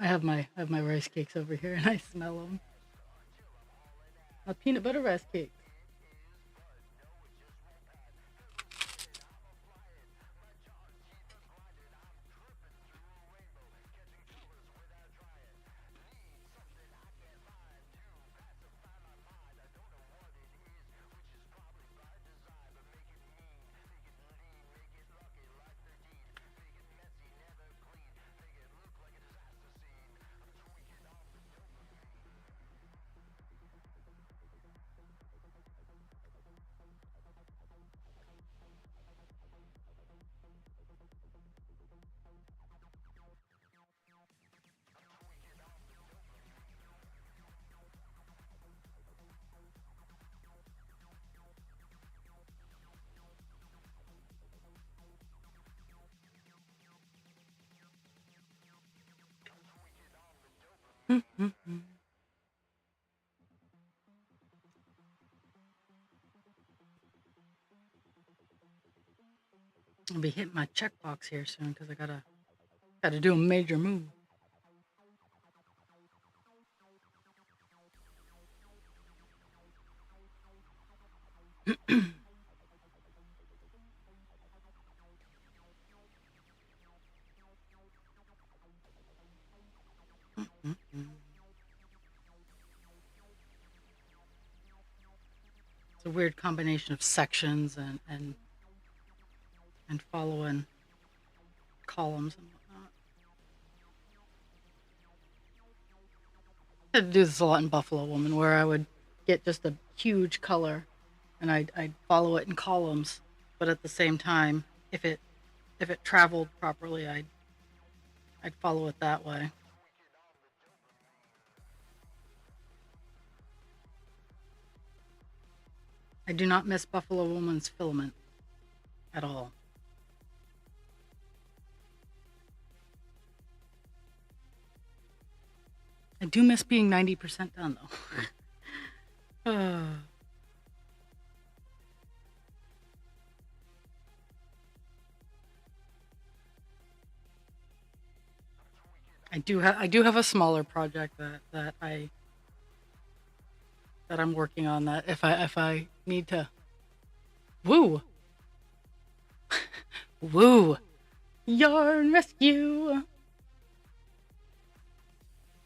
I have my rice cakes over here and I smell them. My peanut butter rice cakes. I'll be hitting my checkbox here soon because I gotta do a major move. It's a weird combination of sections and following columns and whatnot. I had to do this a lot in Buffalo Woman, where I would get just a huge color, and I'd follow it in columns, but at the same time, if it traveled properly, I'd follow it that way. I do not miss Buffalo Woman's filament at all. I do miss being 90% done though. I do have a smaller project that I'm working on, that if I need to woo woo yarn rescue.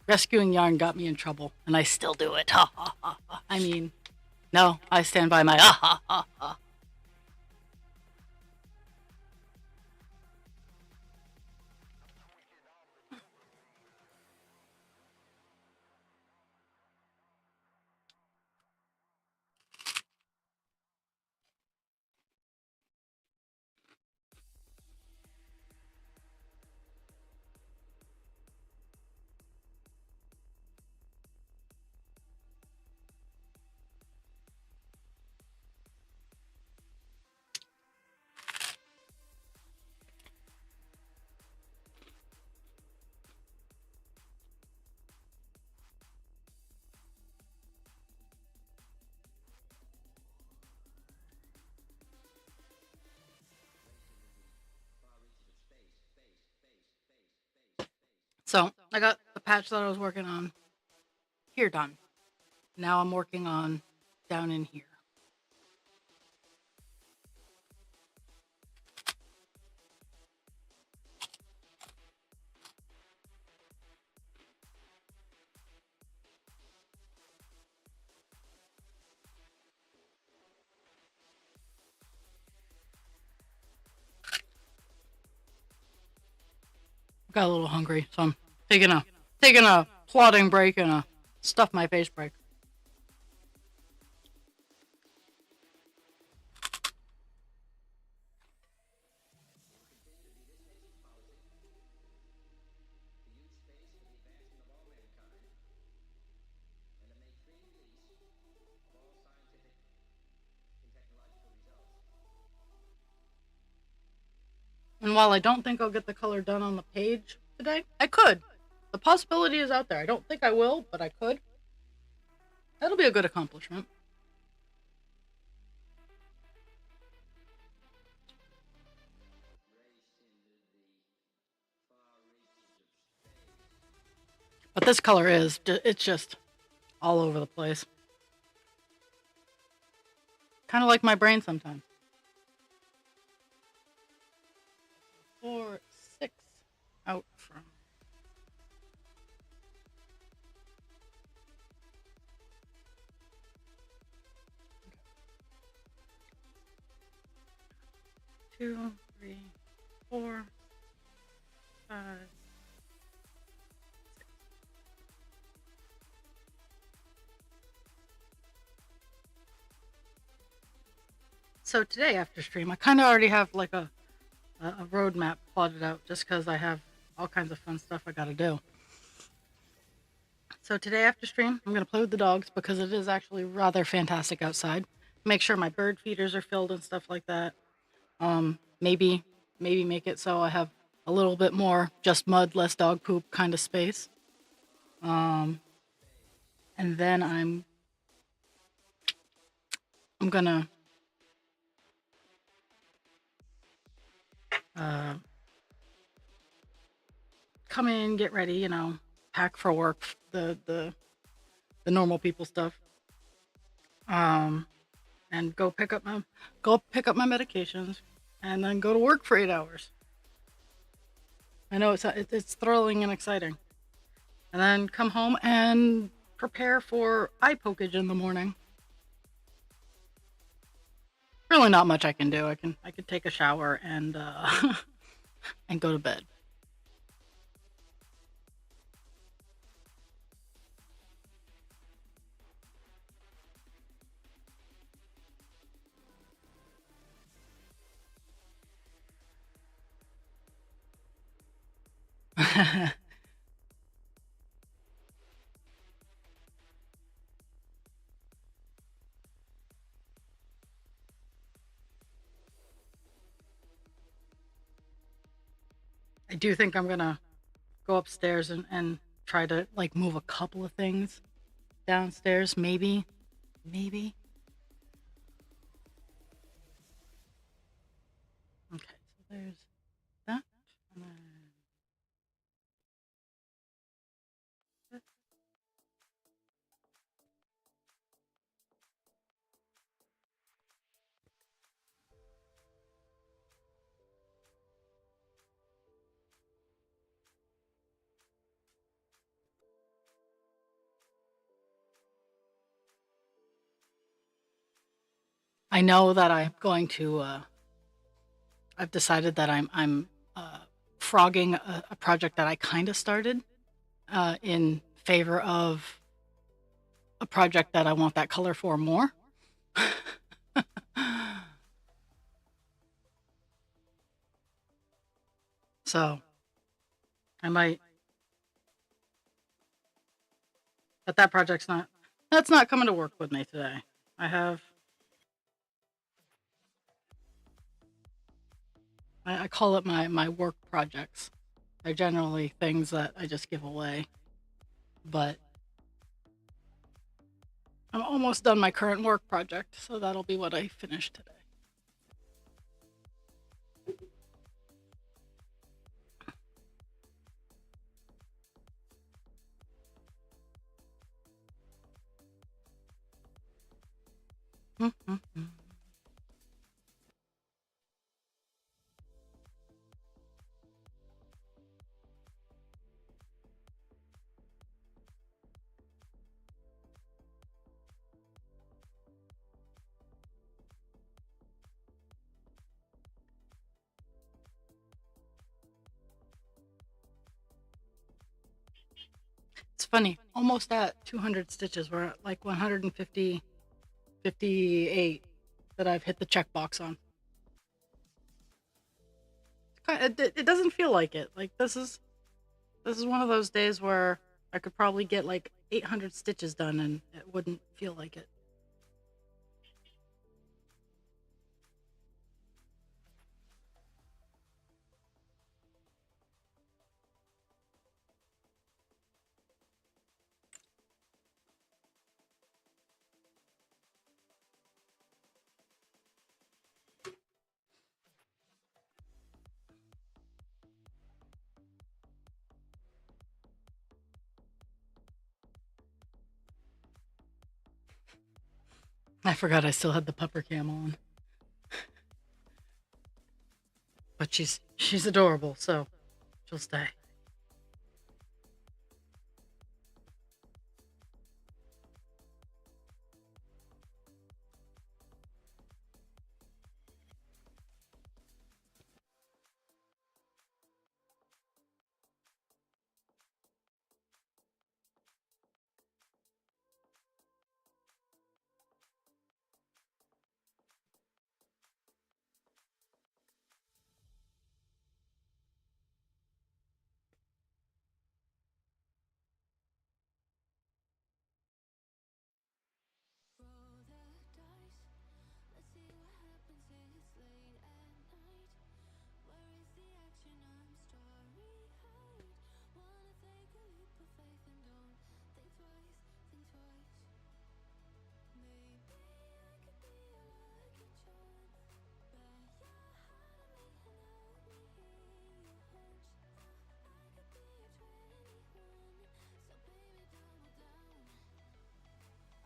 Rescuing yarn got me in trouble, and I still do it. Ha ha ha. I mean, no, I stand by my ha ha ha. So I got the patch that I was working on here done. Now I'm working on down in here. Got a little hungry, so I'm taking a plodding break and a stuff my face break. And while I don't think I'll get the color done on the page today, I could. The possibility is out there. I don't think I will, but I could. That'll be a good accomplishment. But this color it's just all over the place. Kind of like my brain sometimes. 4, 6 out from. Okay. 2, 3, 4, 5. So today after stream, I kind of already have like a roadmap plotted out just because I have all kinds of fun stuff I got to do. So today after stream, I'm going to play with the dogs because it is actually rather fantastic outside. Make sure my bird feeders are filled and stuff like that. Maybe make it so I have a little bit more just mud, less dog poop kind of space. And then I'm gonna come in, get ready, you know, pack for work, the normal people stuff. And go pick up my medications, and then go to work for 8 hours. I know it's thrilling and exciting. And then come home and prepare for eye pokage in the morning. Really not much I can do. I could take a shower and and go to bed. I do think I'm gonna go upstairs and try to like move a couple of things downstairs, maybe. Okay, so there's that. And then that. I know that I'm going to. I've decided that I'm frogging a project that I kind of started in favor of a project that I want that color for more. So I might, but that project's that's not coming to work with me today. I call it my work projects. They're generally things that I just give away, but I'm almost done my current work project, so that'll be what I finish today. Mm-hmm. It's funny. Almost at 200 stitches. We're at like 150, 58 that I've hit the checkbox on. It doesn't feel like it. Like this is one of those days where I could probably get like 800 stitches done and it wouldn't feel like it. I forgot I still had the pupper cam on. But she's adorable, so she'll stay.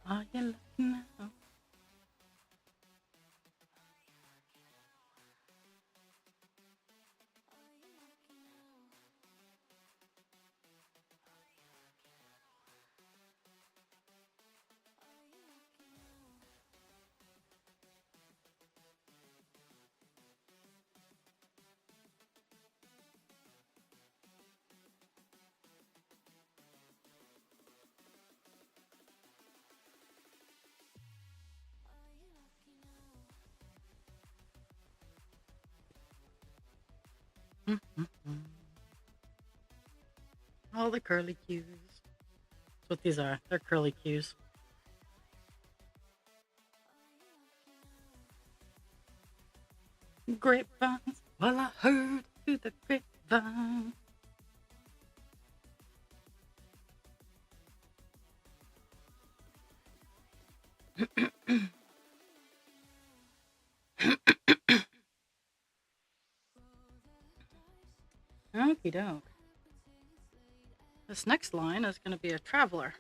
Are you looking now? Mm-hmm. All the curly cues. That's what these are. They're curly cues. Grapevines. Well, I heard through the grapevine. Okie doke. This next line is going to be a traveler.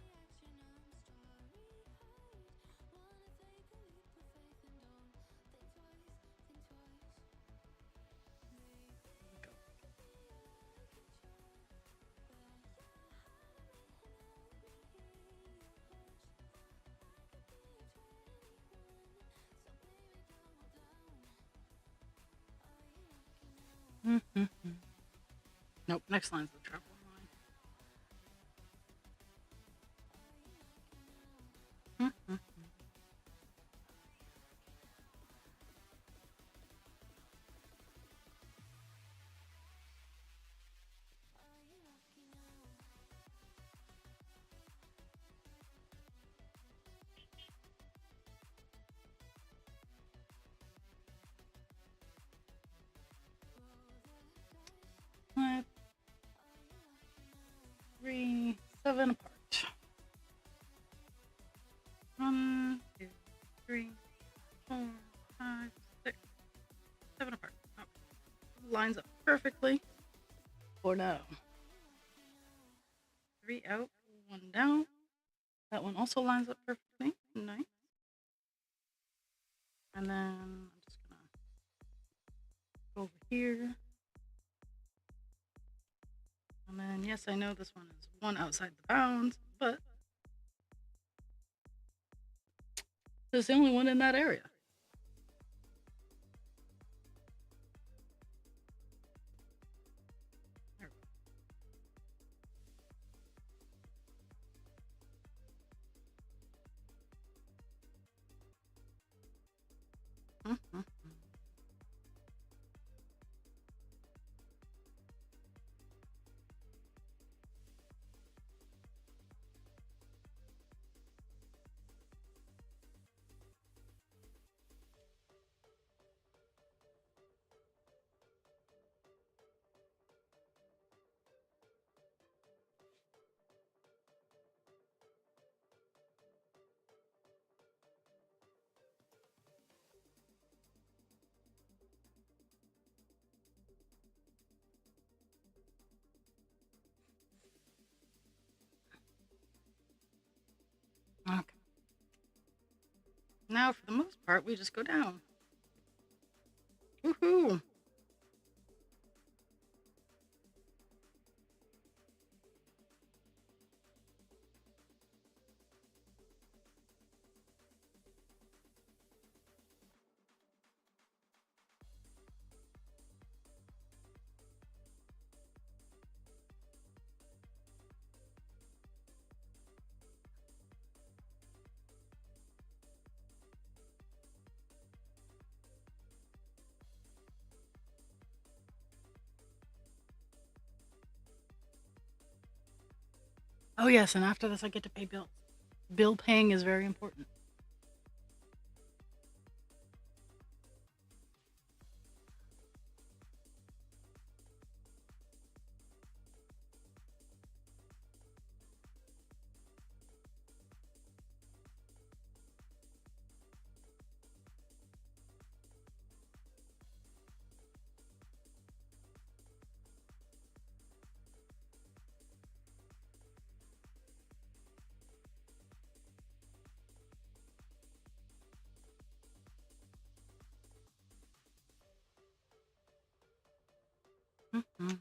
Mm-hmm. Nope, next line's the traveler line. Mm-hmm. Five, 3, 7 apart. 1, 2, 3, 4, 5, 6, 7 apart. Oh, lines up perfectly for now. 3 out, 1 down. That one also lines up perfectly. Nice. And then I'm just gonna go over here. And then, yes, I know this one is one outside the bounds, but it's the only one in that area. There we go. Mm-hmm. Okay. Now, for the most part, we just go down. Woohoo! Oh, yes, and after this, I get to pay bills. Bill paying is very important. Mm-hmm.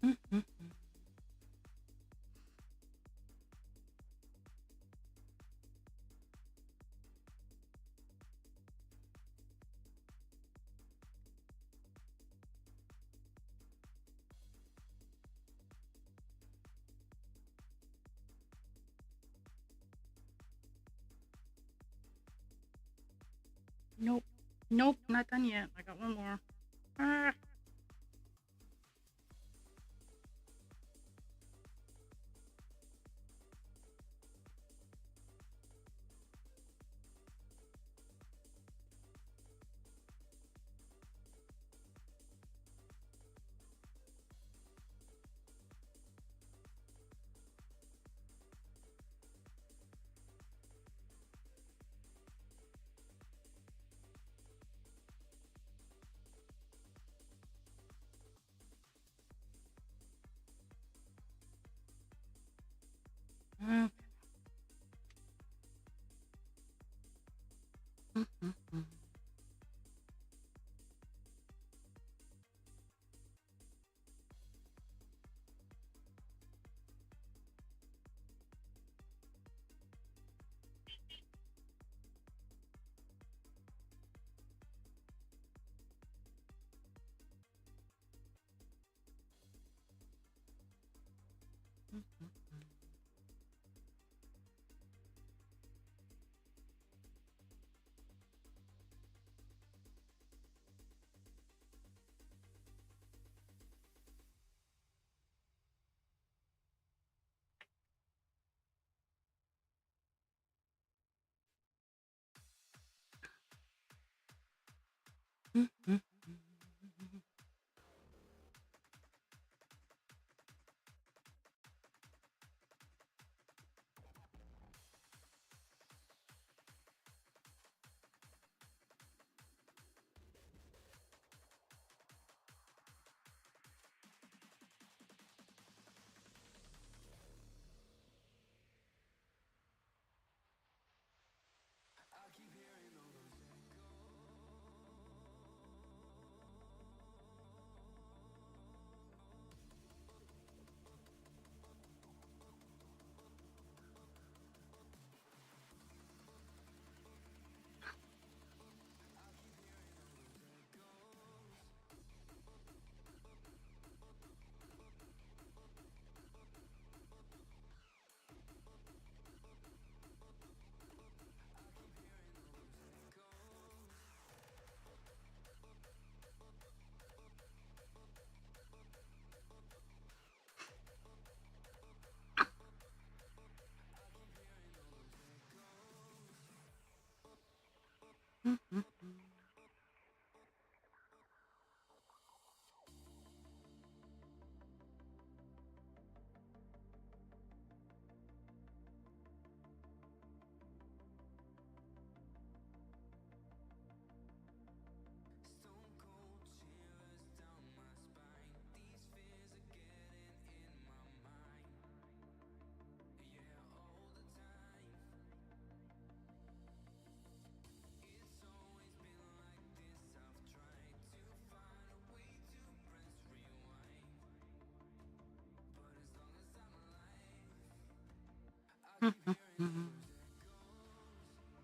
Mm-hmm. Nope. Nope, not done yet. I got one more. Ah.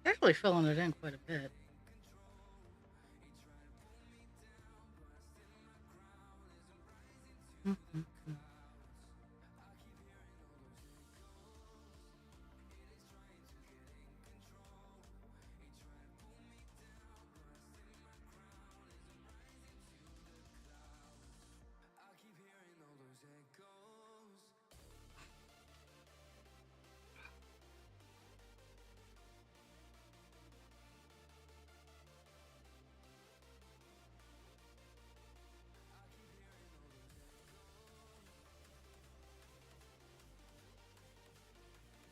They're really filling it in quite a bit.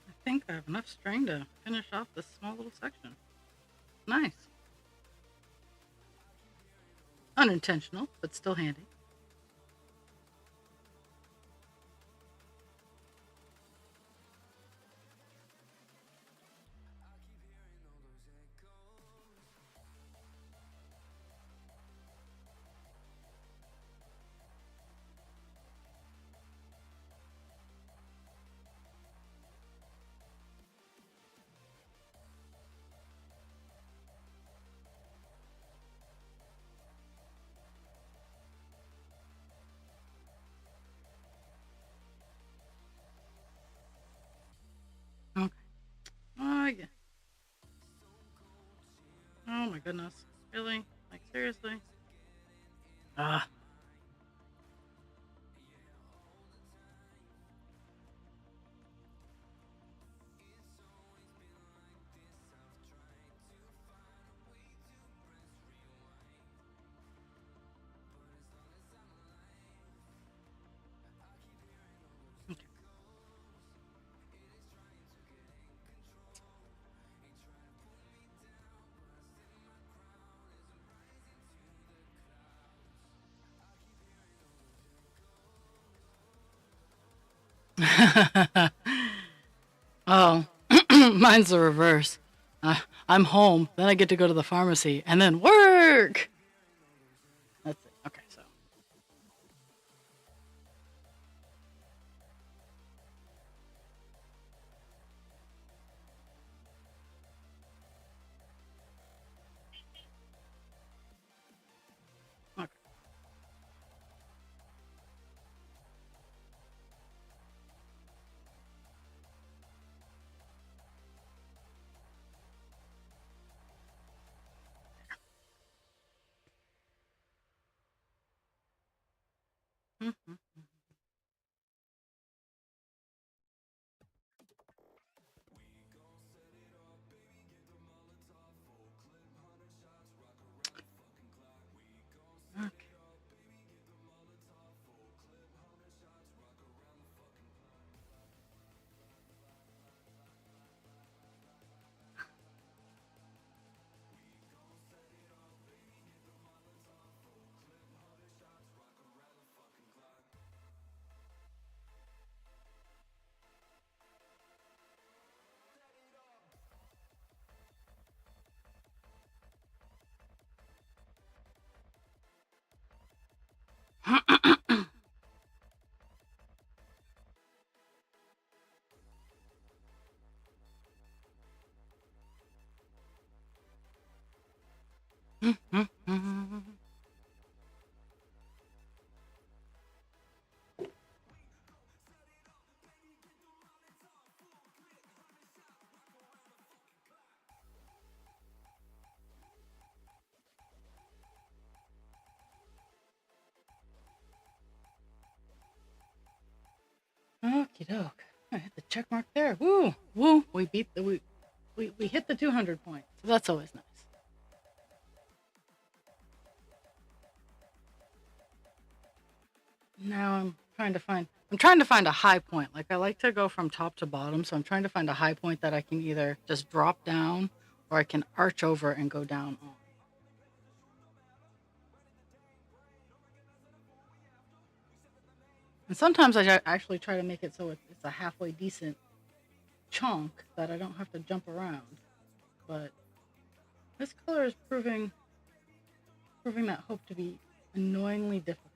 I think I have enough string to finish off this small little section. Nice. Unintentional, but still handy. Okay. Oh, yeah. Oh my goodness. Really? Like, seriously? Ah. Okay. Oh, mine's the reverse. I'm home, then I get to go to the pharmacy, and then work! That's it. Okay, so. Okay. Mhm. Okie doke. I hit the check mark there. Woo! Woo! We beat the we hit the 200 point. So that's always nice. Now I'm trying to find a high point. Like I like to go from top to bottom, so I'm trying to find a high point that I can either just drop down or I can arch over and go down on. And sometimes I actually try to make it so it's a halfway decent chunk that I don't have to jump around. But this color is proving that hope to be annoyingly difficult.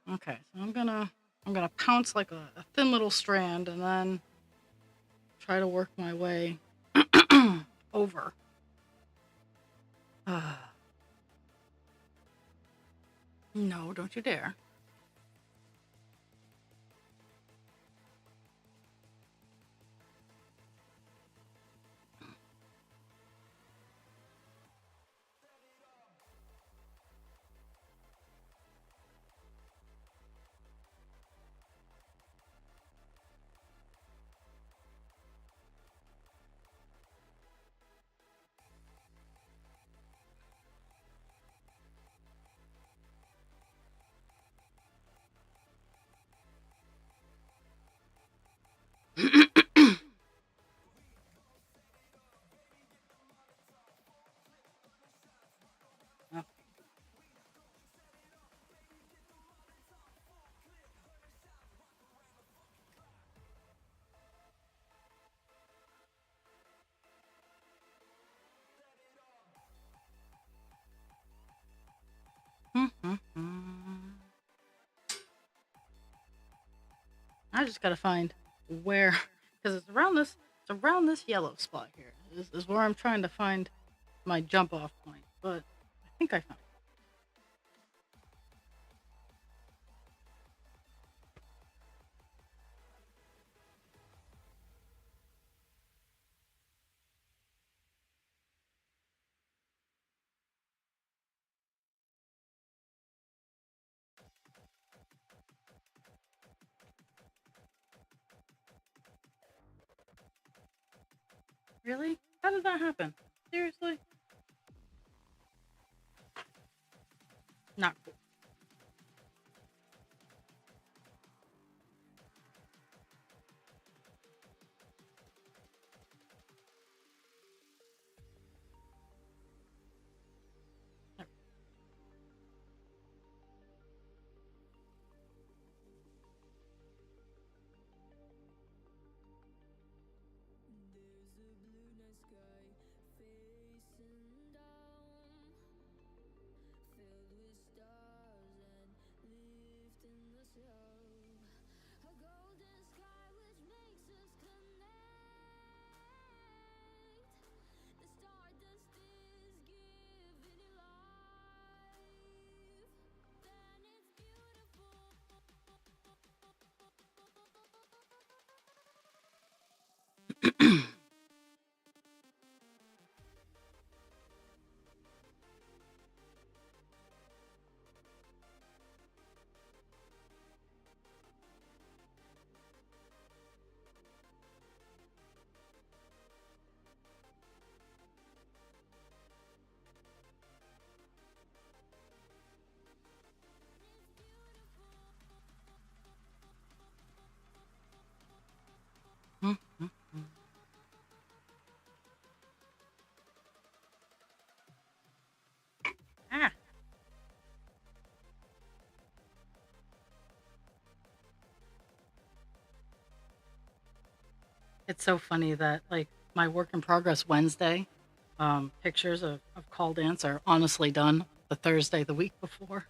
Okay, so I'm gonna pounce like a thin little strand and then try to work my way over. No, don't you dare. I just gotta find where, because it's around this yellow spot here. This is where I'm trying to find my jump off point. But I think I found it. Really? How did that happen? Seriously? Not cool. Ah. It's so funny that like my work in progress Wednesday pictures of call dance are honestly done the Thursday the week before.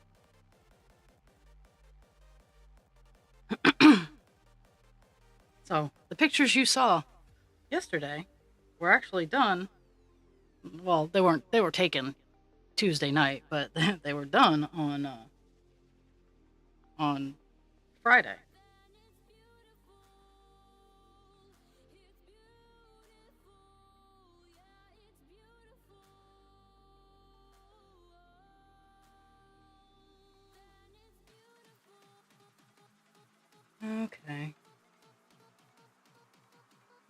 So the pictures you saw yesterday were actually done Well, they were taken Tuesday night, but they were done on Friday. Okay.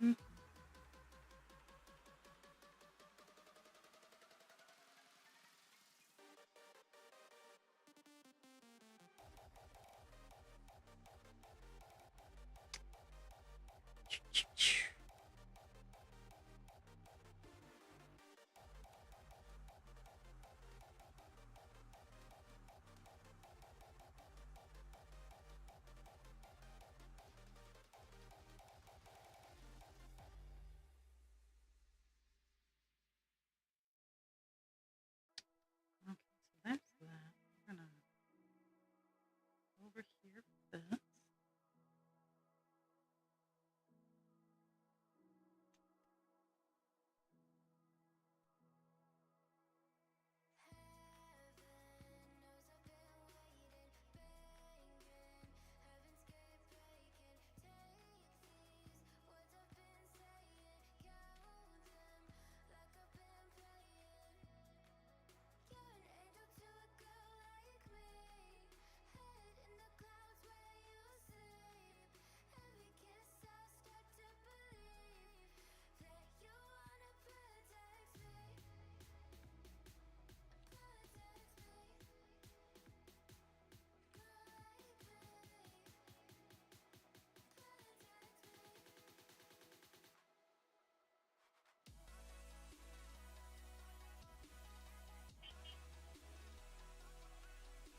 Mm. Okay, so that's that. We're gonna over here this.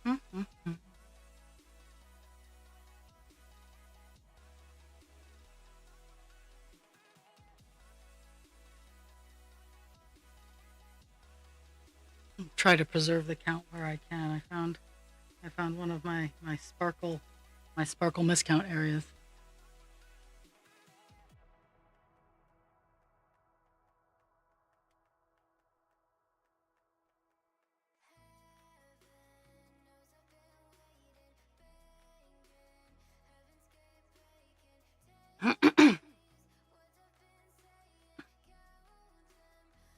Mm-hmm. Try to preserve the count where I can. I found one of my sparkle miscount areas.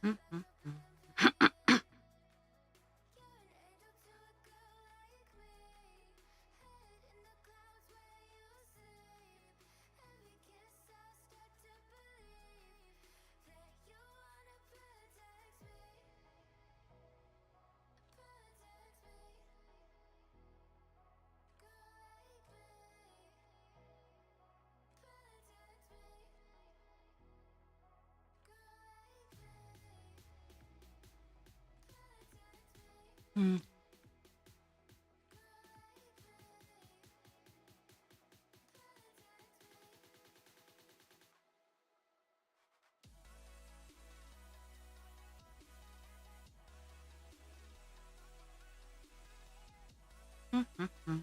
Mm-hmm. Mm-hmm.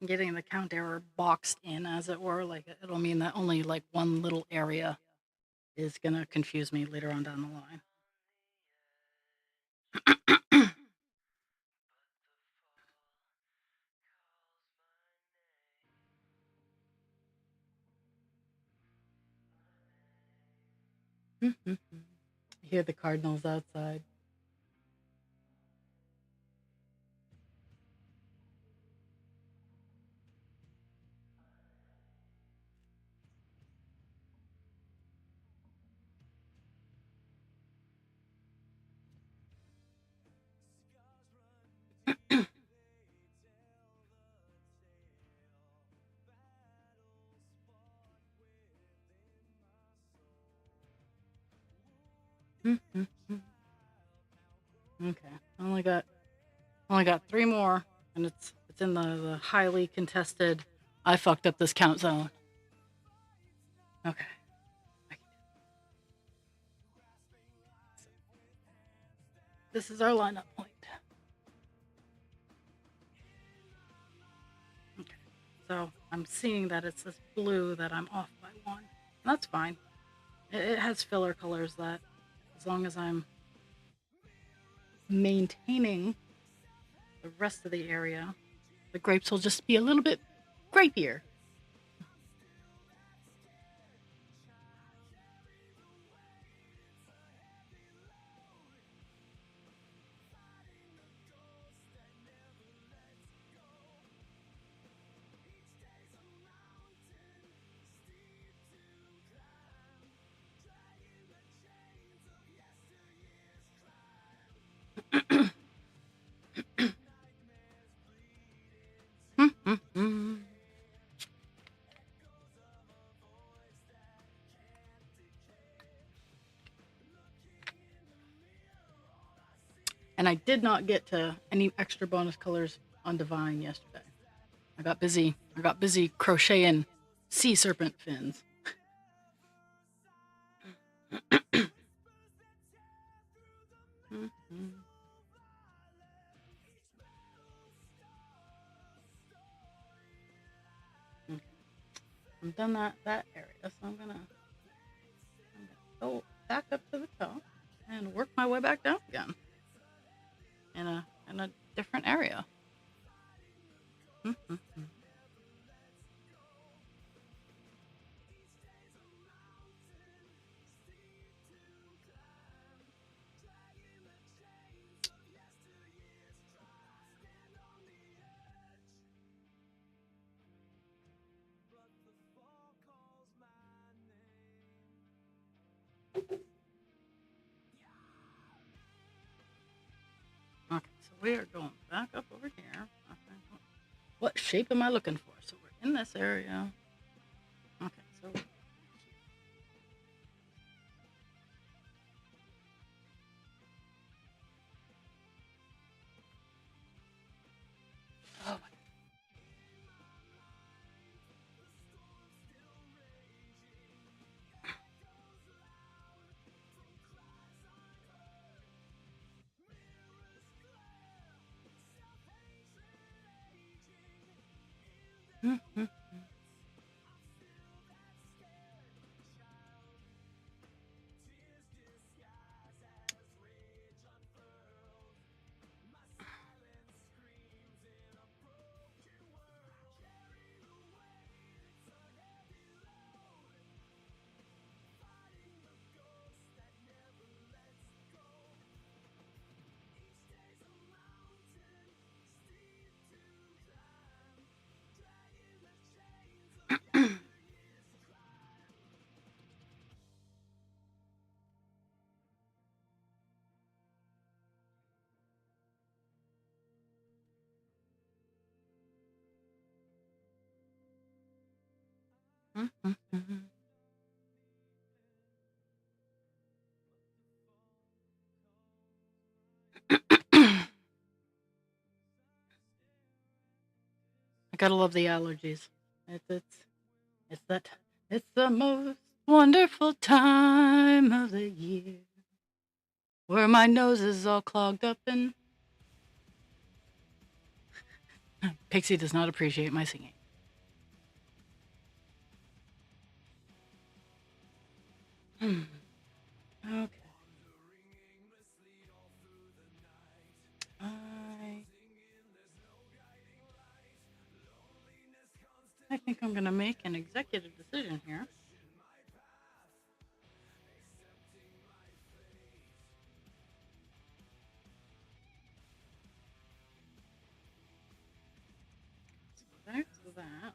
Getting the count error boxed in, as it were, like it'll mean that only like one little area is gonna confuse me later on down the line. Mm-hmm. Hear the cardinals outside. Okay, only got three more, and it's in the highly contested. I fucked up this count zone. Okay. This is our lineup point. Okay. So I'm seeing that it's this blue that I'm off by one. That's fine. It has filler colors that, as long as I'm maintaining the rest of the area, the grapes will just be a little bit grapier. And I did not get to any extra bonus colors on Divine yesterday. I got busy. Crocheting sea serpent fins. Okay. I'm done that area, so I'm gonna go back up to the top and work my way back down again in a different area. Okay, so we are going back up over here. Okay. What shape am I looking for? So we're in this area. Okay, so oh my. I gotta love the allergies. It's that it's the most wonderful time of the year where my nose is all clogged up and Pixie does not appreciate my singing. Okay. I I think I'm gonna make an executive decision here. So there's that.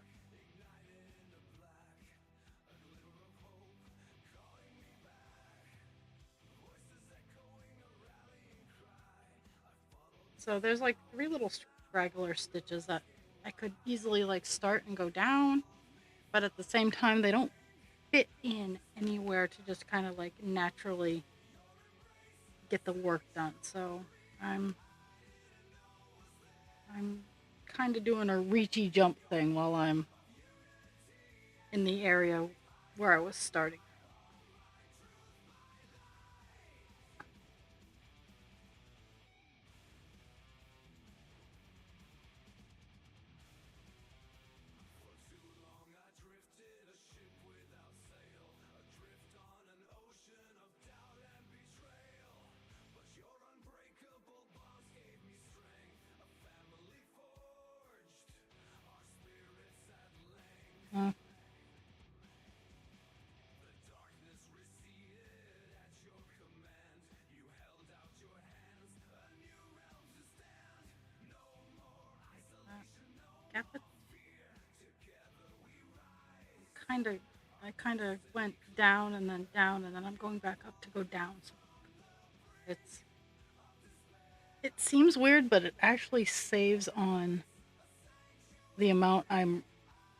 So there's like three little straggler stitches that I could easily like start and go down, but at the same time they don't fit in anywhere to just kind of like naturally get the work done. So I'm I'm kind of doing a reachy jump thing while I'm in the area where I was starting. Uh, got the kind of I kind of went down and then I'm going back up to go down. So it's it seems weird, but it actually saves on the amount I'm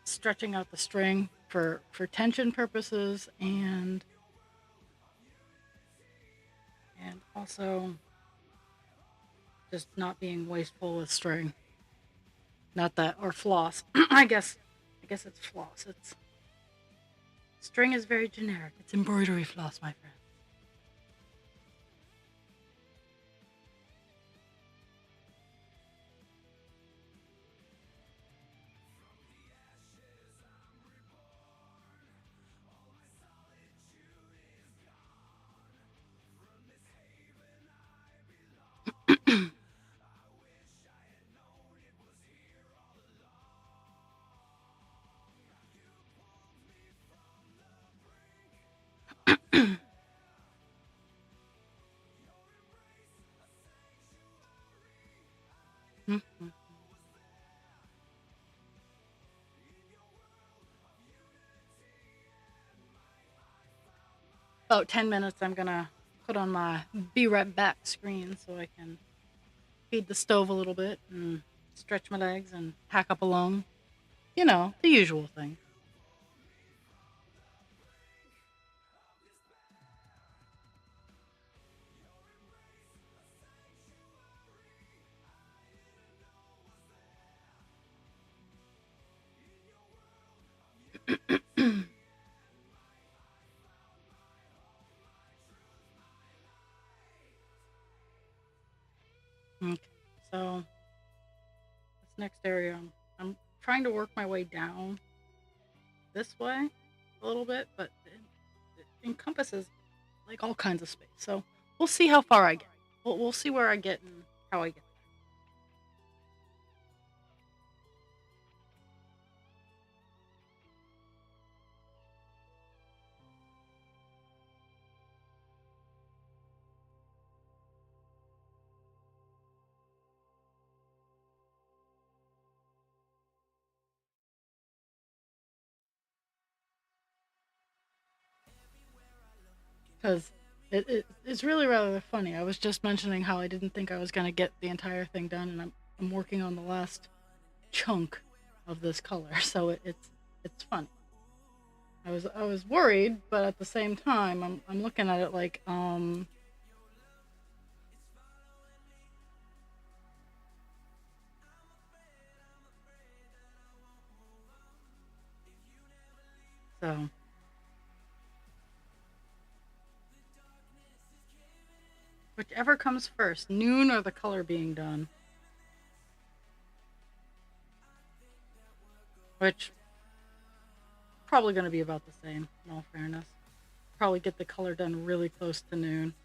stretching out the string for tension purposes and also just not being wasteful with string. Not that or floss. I guess it's floss. It's string is very generic. It's embroidery floss, my friend. Mhm. About 10 minutes, I'm gonna put on my be right back screen so I can feed the stove a little bit and stretch my legs and hack up a lung. You know, the usual thing. Okay, so this next area, I'm trying to work my way down this way a little bit, but it encompasses like all kinds of space. So we'll see how far I get. We'll see where I get and how I get. Because it's really rather funny. I was just mentioning how I didn't think I was going to get the entire thing done, and I'm working on the last chunk of this color, so it's funny. I was worried, but at the same time, I'm looking at it like so whichever comes first, noon or the color being done, which probably going to be about the same. In all fairness, probably get the color done really close to noon.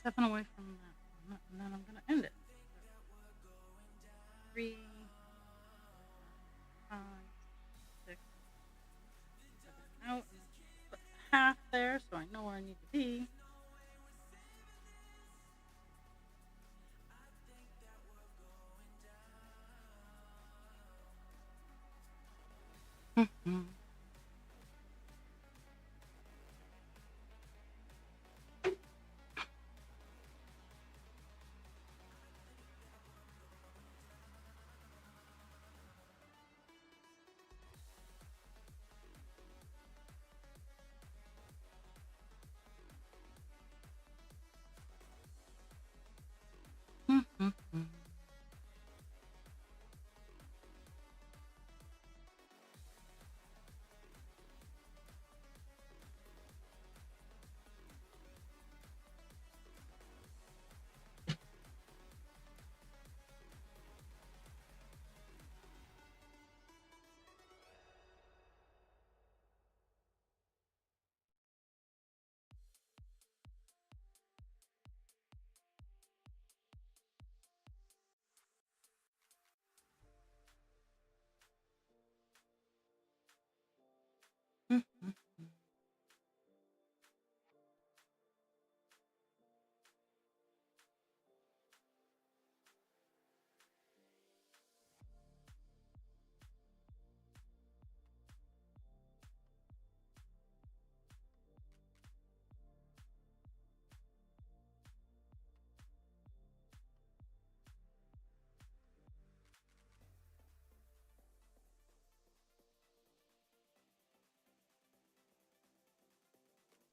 7 away from that one, and then I'm going to end it. 3, 5, 6, 7 out. Put half there so I know where I need to be. Mm-hmm. Mm-hmm. Mm-hmm.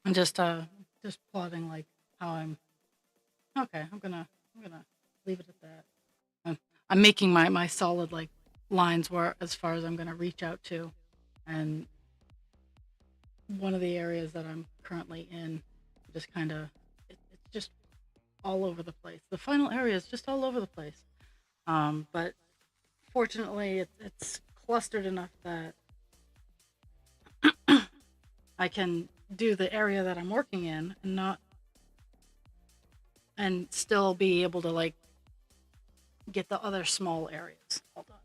I'm just plotting like how I'm okay. I'm gonna leave it at that. I'm, I'm making my solid like lines where as far as I'm gonna reach out to, and one of the areas that I'm currently in, just kind of it's just all over the place. The final area is just all over the place. But fortunately, it's clustered enough that I can do the area that I'm working in and not and still be able to like get the other small areas all done.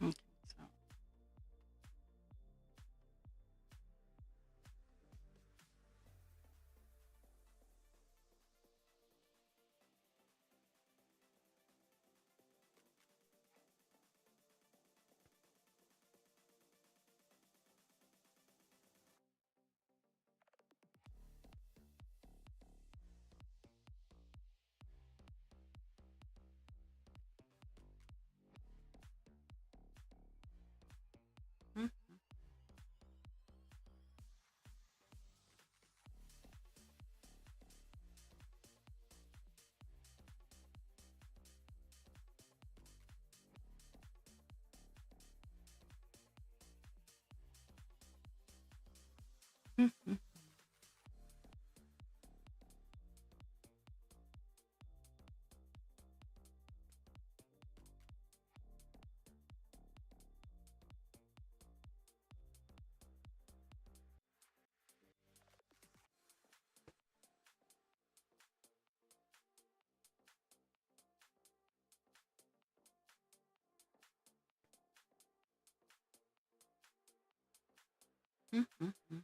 Okay, so. Mm, mm, mm, mm, mm, mm.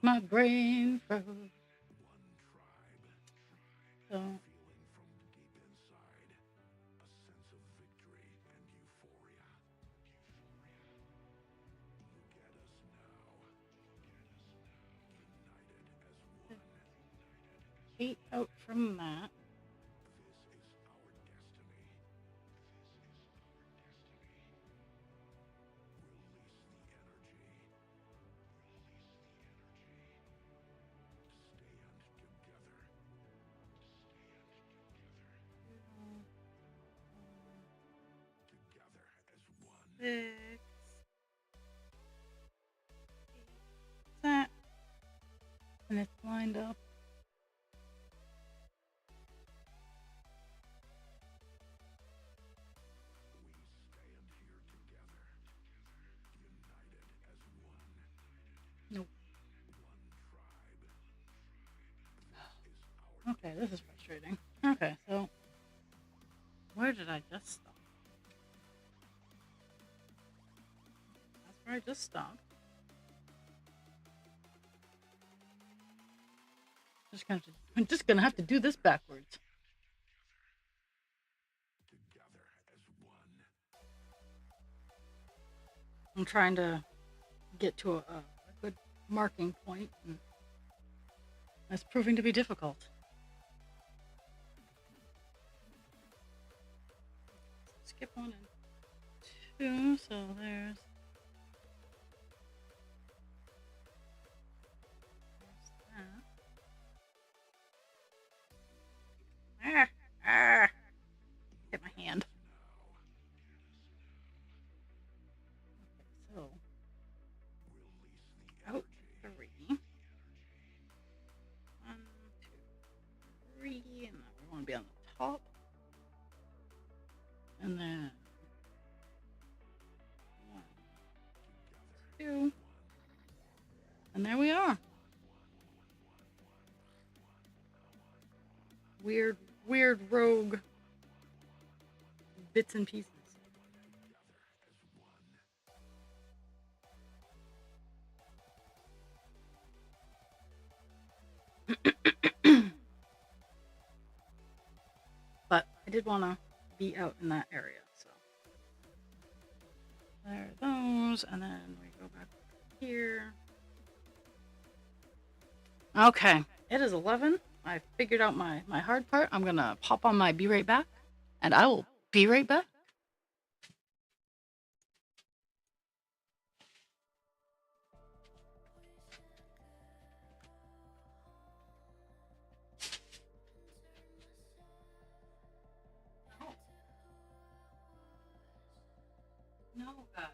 My brain froze. So, eight out from that. Six. That. And it's lined up. Nope. Okay, this is frustrating. Okay, so where did I just stop? That's where I just stopped. I'm just gonna have to do this backwards. I'm trying to get to a good marking point, and that's proving to be difficult. Skip 1 and 2, so there's that. Hit my hand. Okay, so out 3. 1, 2, 3, and then we want to be on the top. And then 1, 2, and there we are. Weird rogue bits and pieces. But I did want to be out in that area, so there are those, and then we go back here. Okay, it is 11. I figured out my hard part. I'm gonna pop on my be right back, and I will be right back. No, God.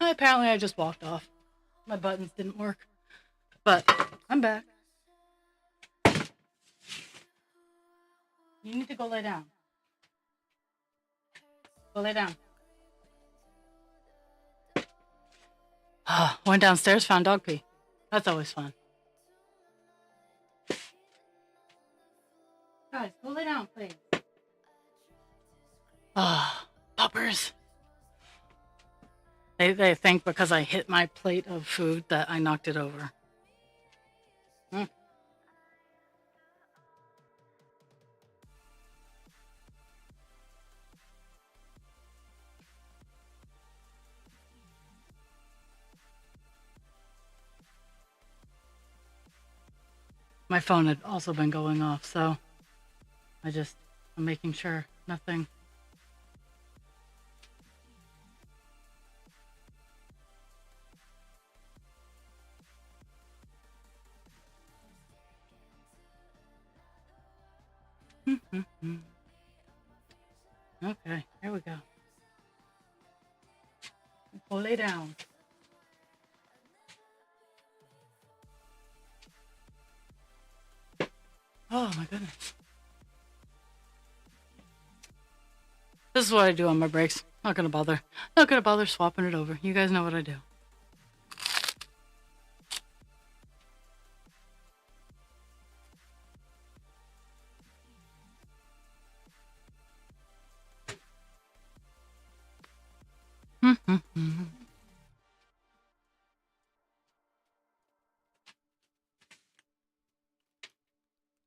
Apparently, I just walked off. My buttons didn't work. But I'm back. You need to go lay down. Go lay down. Went downstairs, found dog pee. That's always fun. Guys, go lay down, please. Puppers. They think because I hit my plate of food that I knocked it over. My phone had also been going off, so I'm making sure nothing. Okay, here we go. Go lay down. Oh my goodness. This is what I do on my breaks. Not gonna bother swapping it over. You guys know what I do.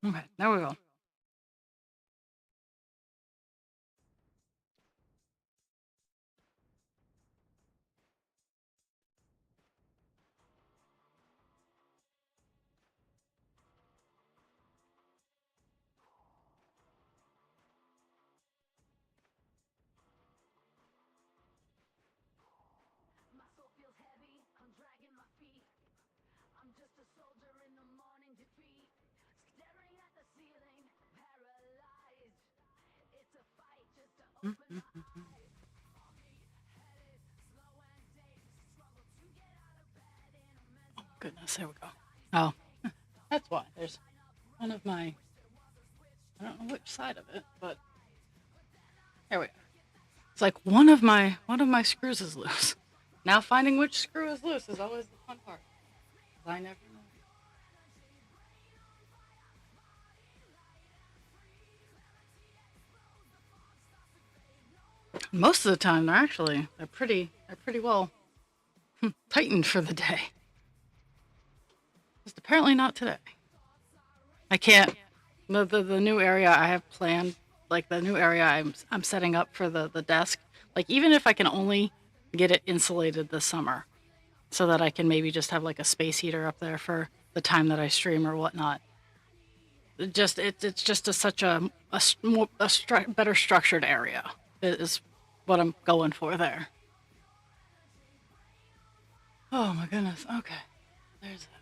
Okay, there we go. Oh goodness, there we go. Oh, that's why. There's one of my, I don't know which side of it, but there we go. It's like one of my screws is loose. Now finding which screw is loose is always the fun part. I never know. Most of the time, they're pretty well tightened for the day. Just apparently not today. I can't. The new area I have planned, like the new area I'm setting up for the desk. Like even if I can only get it insulated this summer, so that I can maybe just have like a space heater up there for the time that I stream or whatnot. It's just such a better structured area is what I'm going for there. Oh my goodness. Okay. There's that.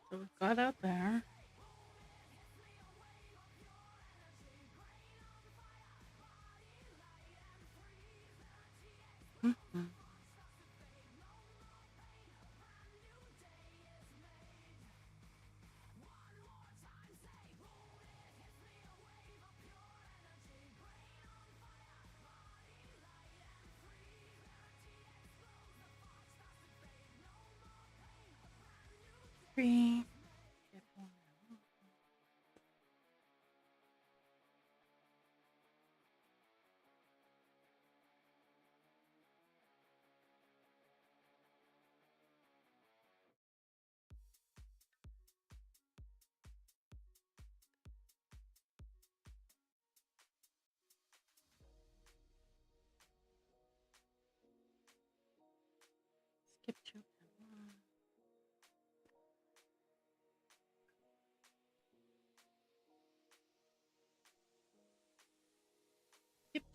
So we've got out there. Three.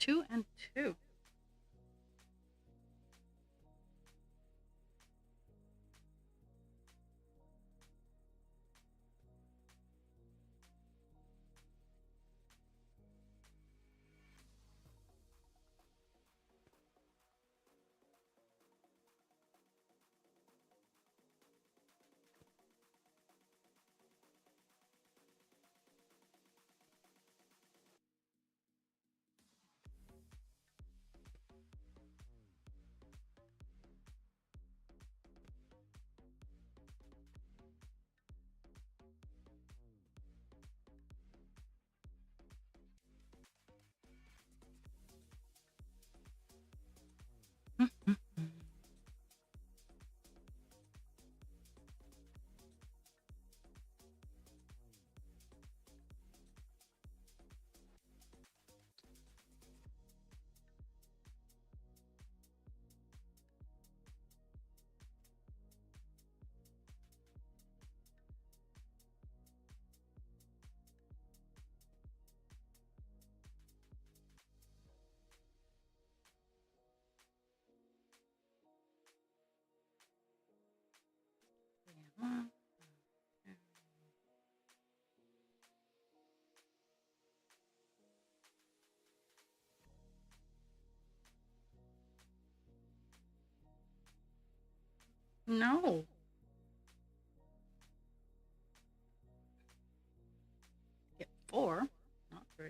2 and 2. No. Get 4, not 3.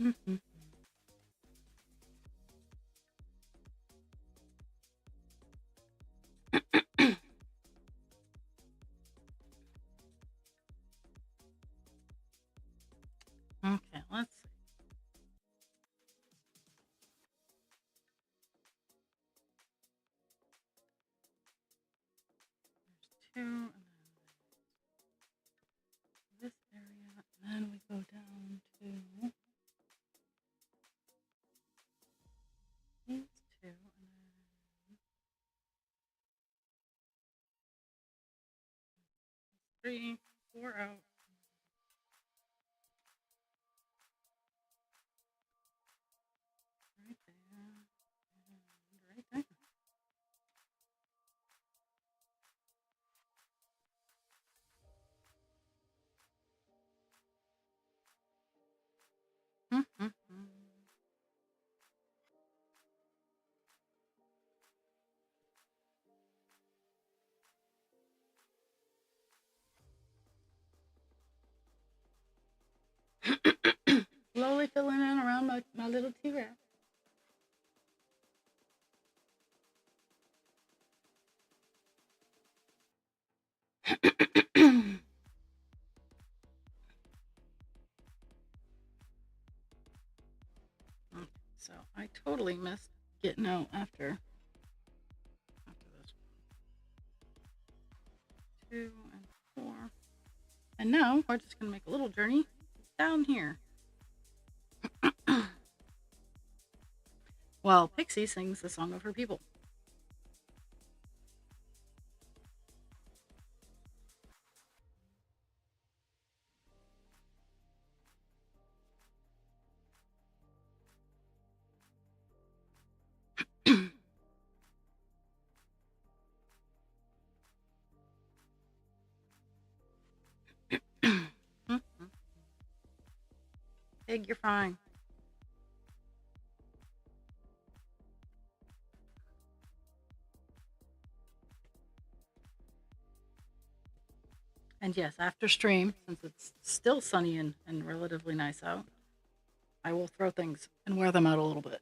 Mm-hmm. Okay, let's see. There's 2, and then this area, and then we go down to these 2, and then 3, 4 out. Right there, and right there. Mm-hmm. Slowly filling in around my little T-Rex. Okay, so I totally missed getting out after this 2 and 4. And now we're just gonna make a little journey down here. While Pixie sings the song of her people. Pig, you're fine. And yes, after stream, since it's still sunny and relatively nice out, I will throw things and wear them out a little bit.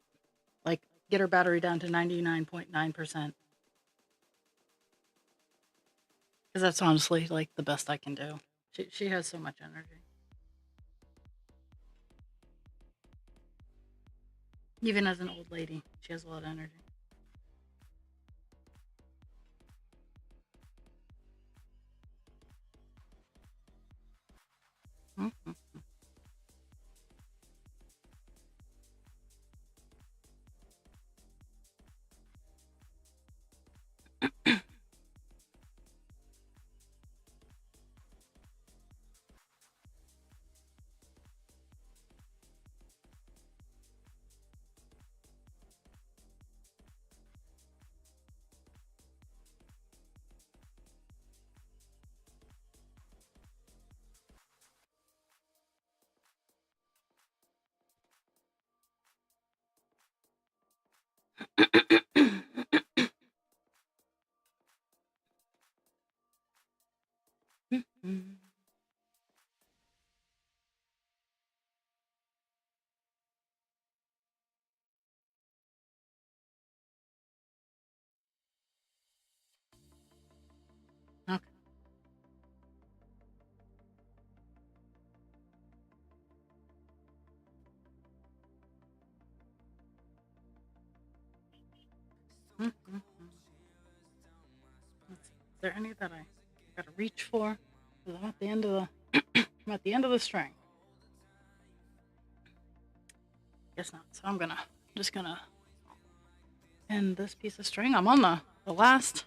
get her battery down to 99.9%. Because that's honestly like the best I can do. She has so much energy. Even as an old lady, she has a lot of energy. Mm-hmm. Okay. Mm-hmm. Is there any that I gotta reach for? Because I'm at the end of the I'm at the end of the string. Guess not. So I'm just gonna end this piece of string. I'm on the last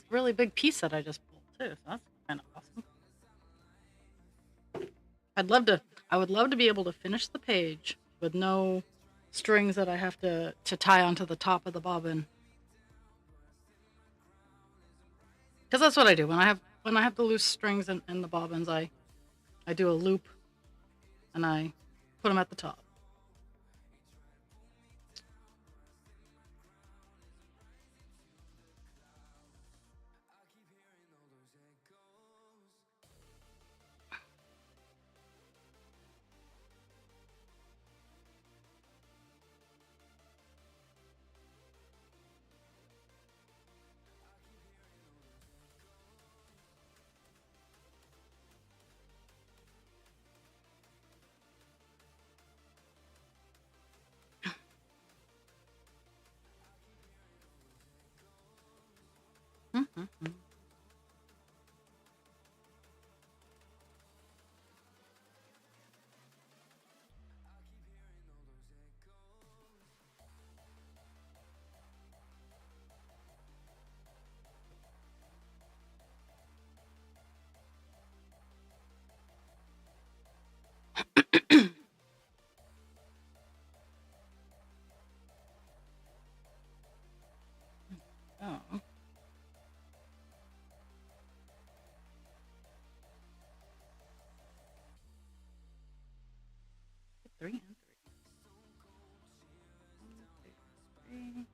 really big piece that I just pulled too. So that's kind of awesome. I'd love to. I would love to be able to finish the page with no strings that I have to tie onto the top of the bobbin. Because that's what I do when I have the loose strings in the bobbins. I do a loop and I put them at the top. Mm-hmm. Oh, 3 and 3. 1, 2, 3.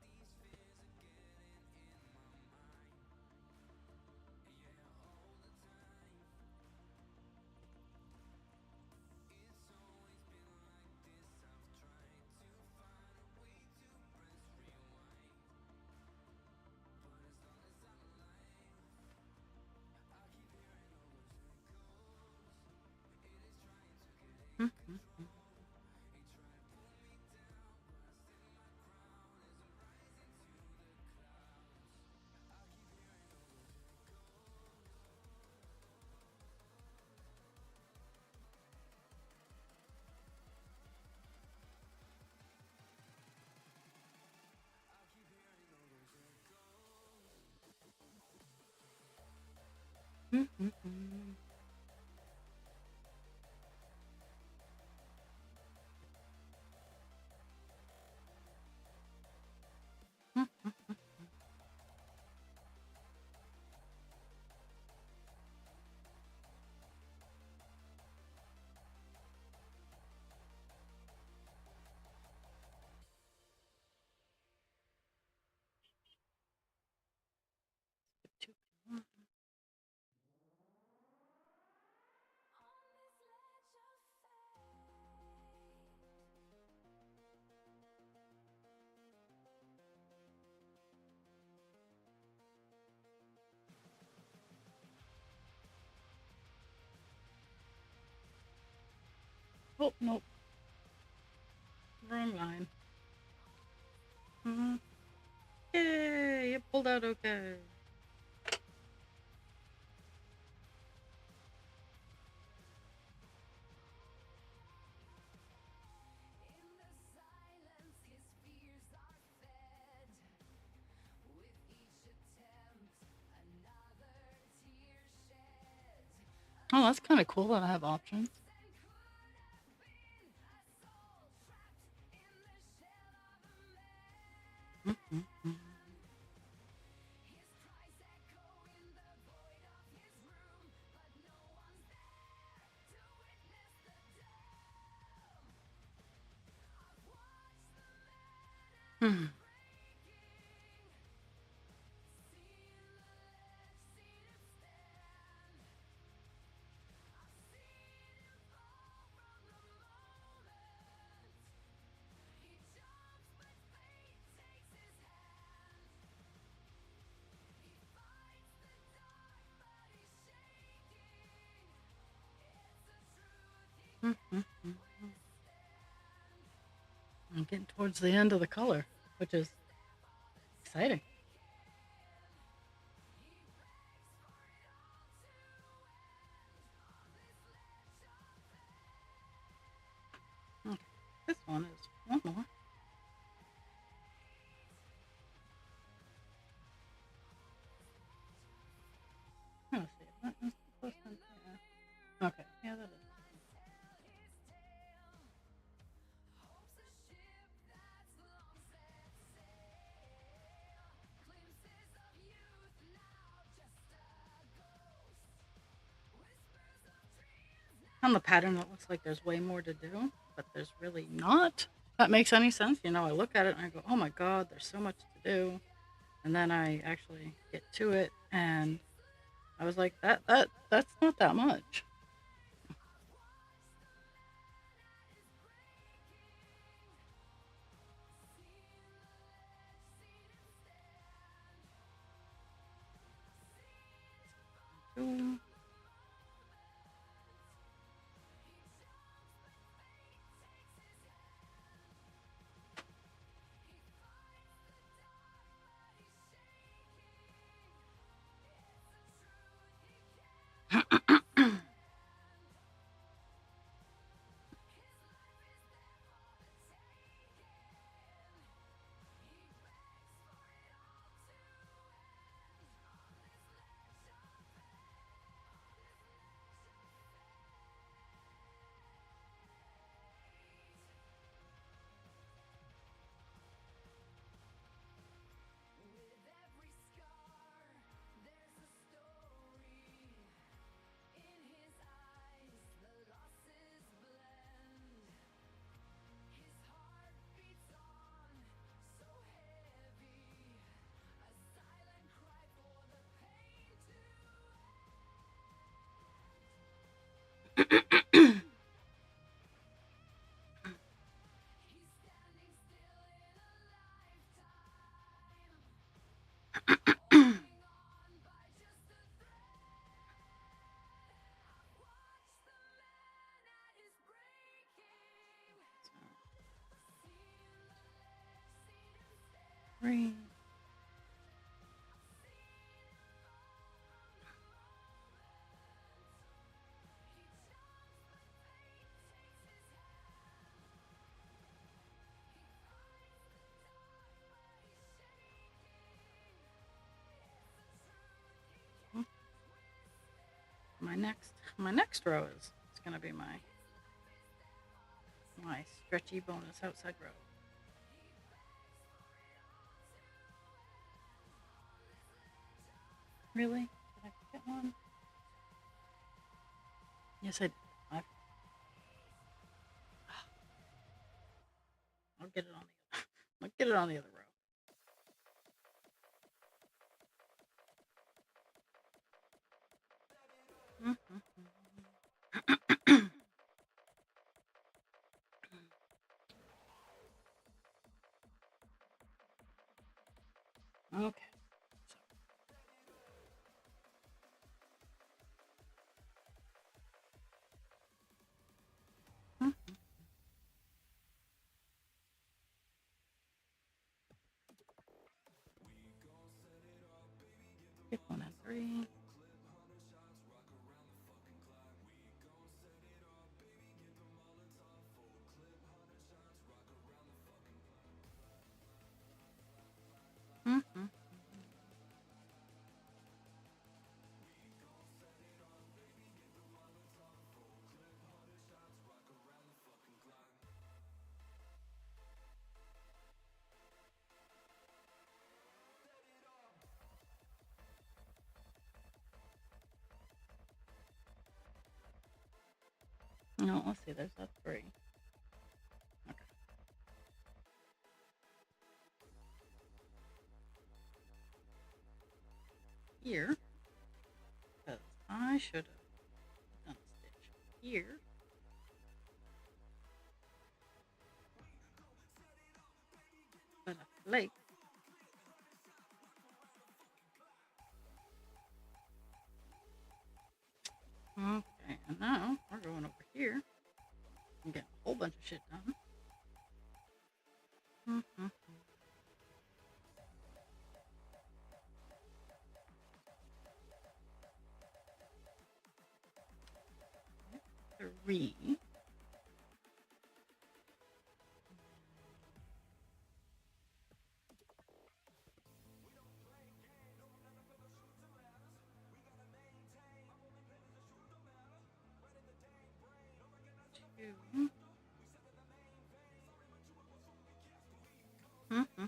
Mm-hmm. Mm-hmm. Mm-hmm. Oh, nope. Wrong line. Yay, it pulled out okay. Oh, that's kind of cool that I have options. I'm getting towards the end of the color, which is exciting. Okay, this one is one more. Let's see. What is the first one? Yeah. Okay, yeah, that is. On the pattern, it looks like there's way more to do, but there's really not. That makes any sense. You know, I look at it and I go, oh my God, there's so much to do. And then I actually get to it and I was like, that's not that much. Ooh. Green. My next row is it's gonna be my stretchy bonus outside row. Really? Did I get one? Yes, I did. I'll get it on the I'll get it on the other row. Okay. Skip 1 and 3. Mm-hmm. No, let's see. There's that 3. Okay. Here, because I should have done a stitch here. But I flaked. Okay, and now we're going over here and getting a whole bunch of shit done. Mm-hmm. 3. 2. Mm-hmm.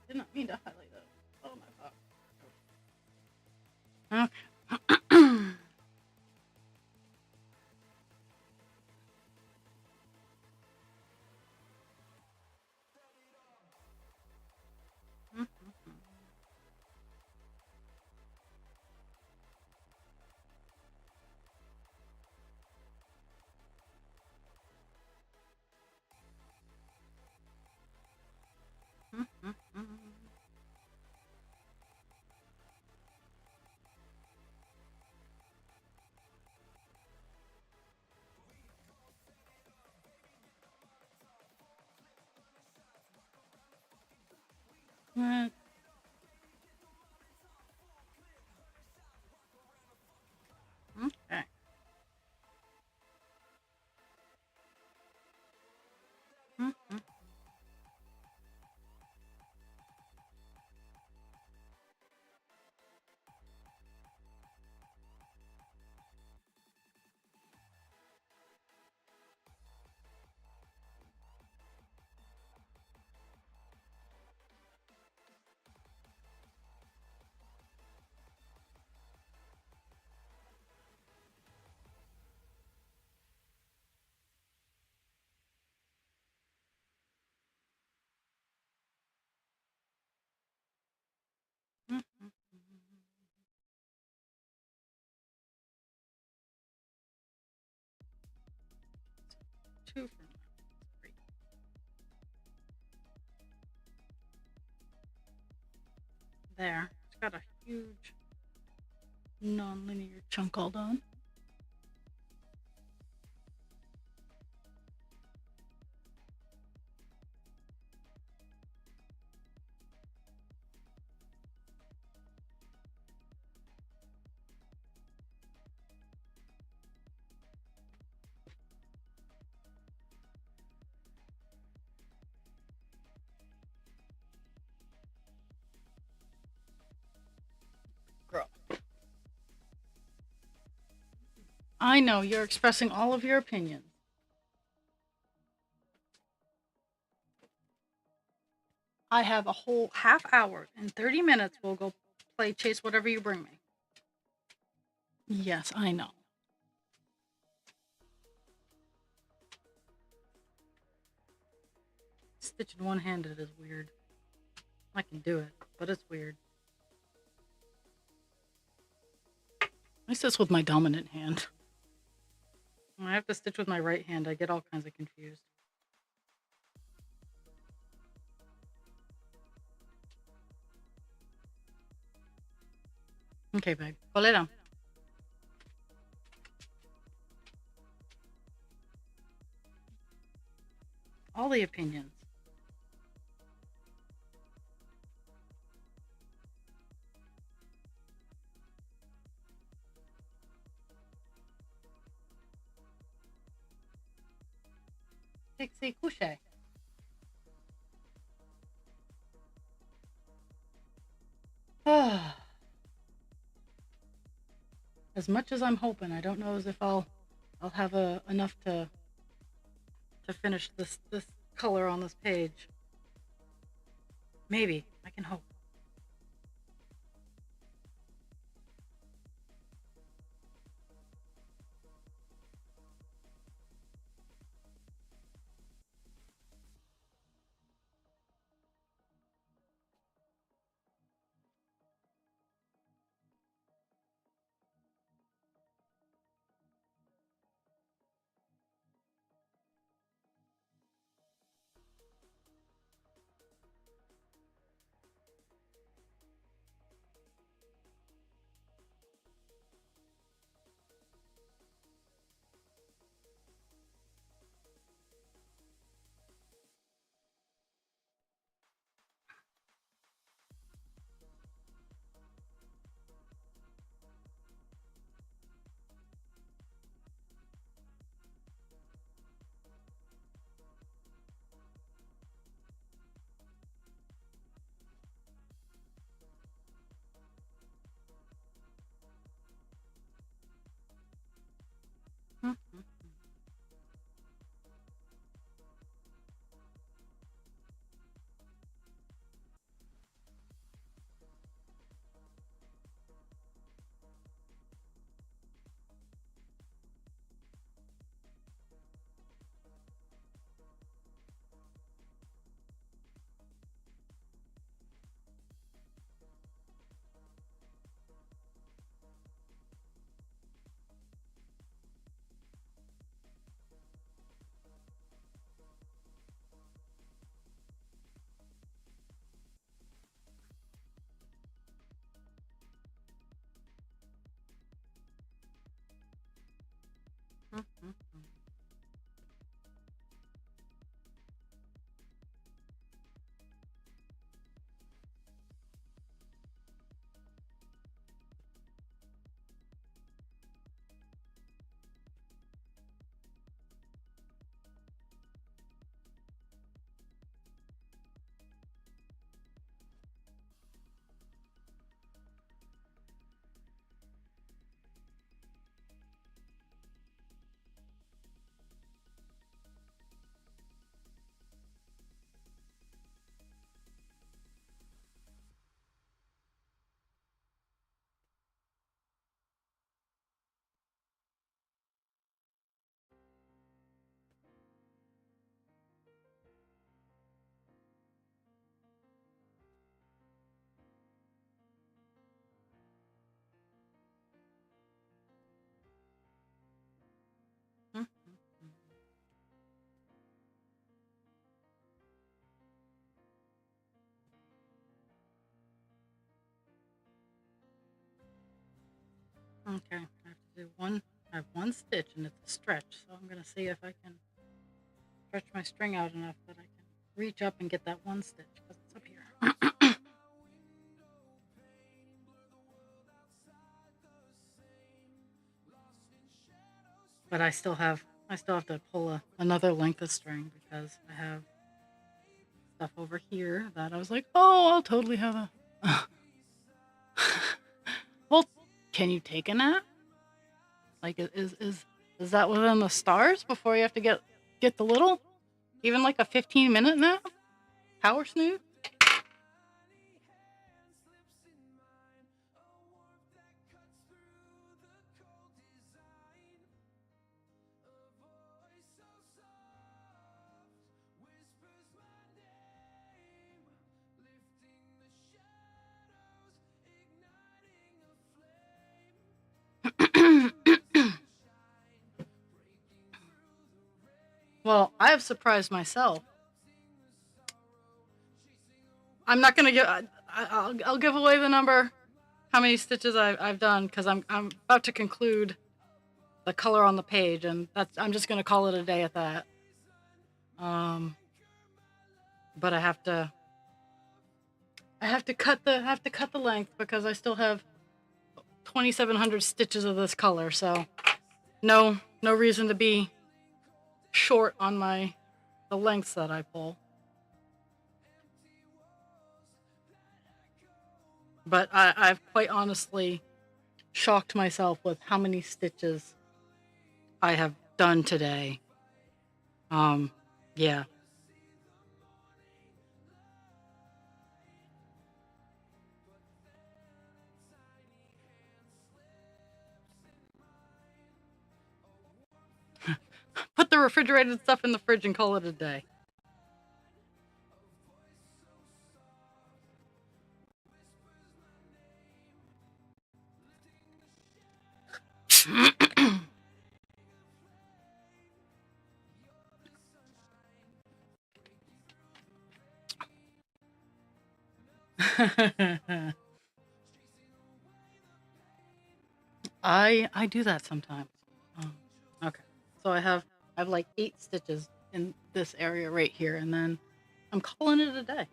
Did not mean to highlight that. Oh my god. Okay. Okay. Two from 3. There. It's got a huge non-linear chunk all done. Girl. I know you're expressing all of your opinions. I have a whole half hour and 30 minutes. We'll go play chase whatever you bring me. Yes, I know. Stitching one-handed is weird. I can do it, but it's weird. At least it's with my dominant hand. I have to stitch with my right hand. I get all kinds of confused. Okay, babe. Pull it down. All the opinions. Pixie couche. As much as I'm hoping, I don't know as if I'll have enough to finish this color on this page. Maybe I can hope. Mm-hmm. Mm-hmm. Mm-hmm. Okay, I have to do one. I have one stitch and it's a stretch, so I'm gonna see if I can stretch my string out enough that I can reach up and get that one stitch because it's up here. But I still have to pull another length of string because I have stuff over here that I was like, oh, I'll totally have a. Well, can you take a nap? Like, is that within the stars before you have to get the little? Even like a 15-minute nap? Power snooze? Well, I have surprised myself. I'm not gonna give. I'll give away the number, how many stitches I've done, because I'm about to conclude the color on the page, and I'm just gonna call it a day at that. Um, but I have to cut the length because I still have 2,700 stitches of this color, so no reason to be short on the lengths that I pull. But I've quite honestly shocked myself with how many stitches I have done today. Um, yeah. Put the refrigerated stuff in the fridge and call it a day. I do that sometimes. Okay, so I have like 8 stitches in this area right here, and then I'm calling it a day.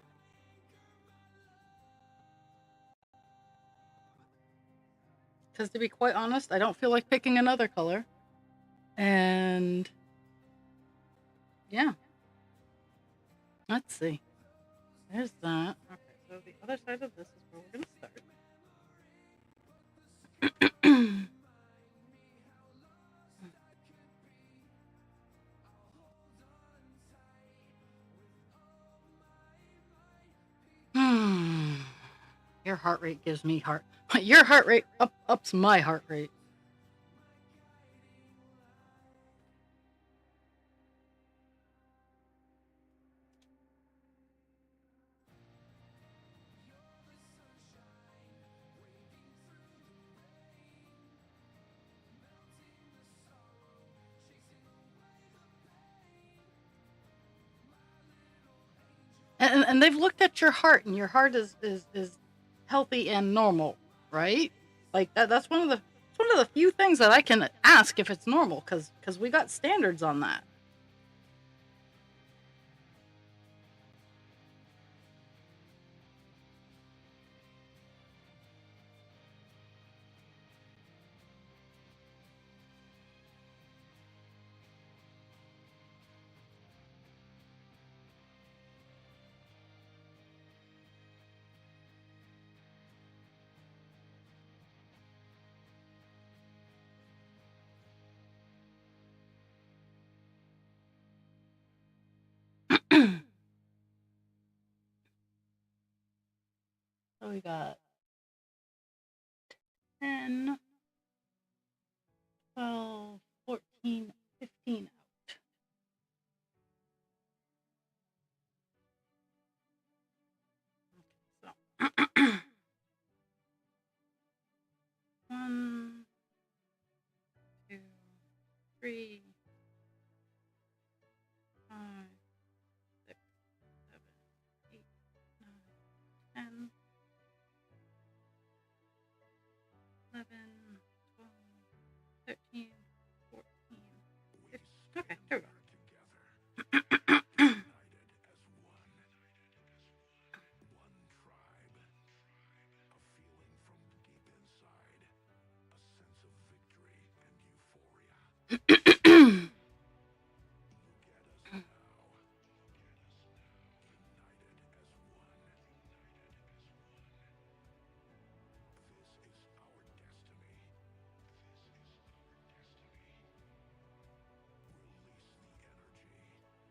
Because to be quite honest, I don't feel like picking another color, and yeah. Let's see. There's that. Okay, so the other side of this is where we're gonna start. Hmm. Your heart rate gives me heart. Your heart rate ups my heart rate. And they've looked at your heart, and your heart is healthy and normal, right? Like that's one of the few things that I can ask if it's normal, because we got standards on that. So we got 10, 12, 14, 15 out. So 1, 2, 3, 5, 6, 7, 8, 9, 10, 11, 12, 13, 14, 15. Okay, there we go.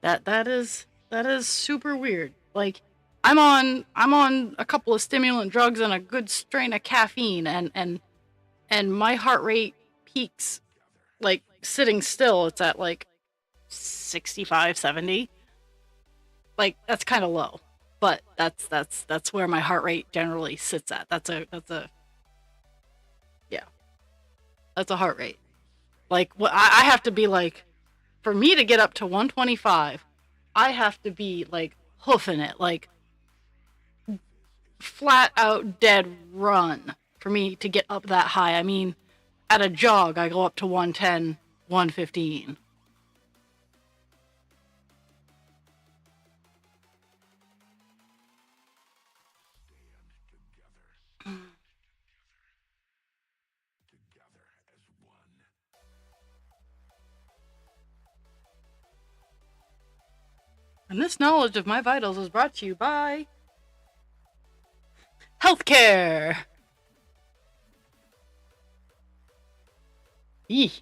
That is super weird. Like I'm on a couple of stimulant drugs and a good strain of caffeine, and my heart rate peaks like sitting still. It's at like 65, 70. Like that's kind of low. But that's where my heart rate generally sits at. That's a yeah. That's a heart rate. Like what I have to be like for me to get up to 125, I have to be like hoofing it, like flat out dead run for me to get up that high. I mean, at a jog, I go up to 110, 115. And this knowledge of my vitals is brought to you by healthcare. Eeh.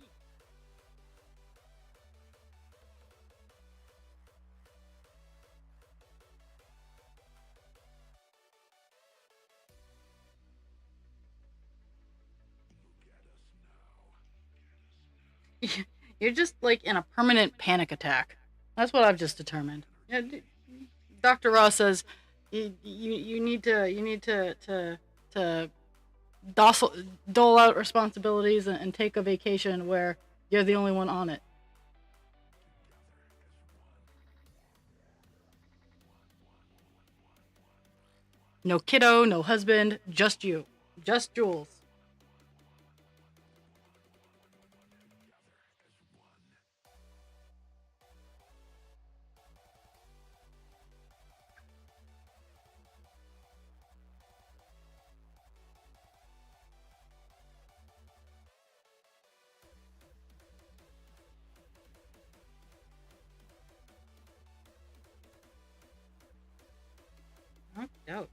You're just like in a permanent panic attack. That's what I've just determined. Yeah, Dr. Ross says you need to docile, dole out responsibilities and take a vacation where you're the only one on it. No kiddo, no husband, just you. Just Jules. Oh,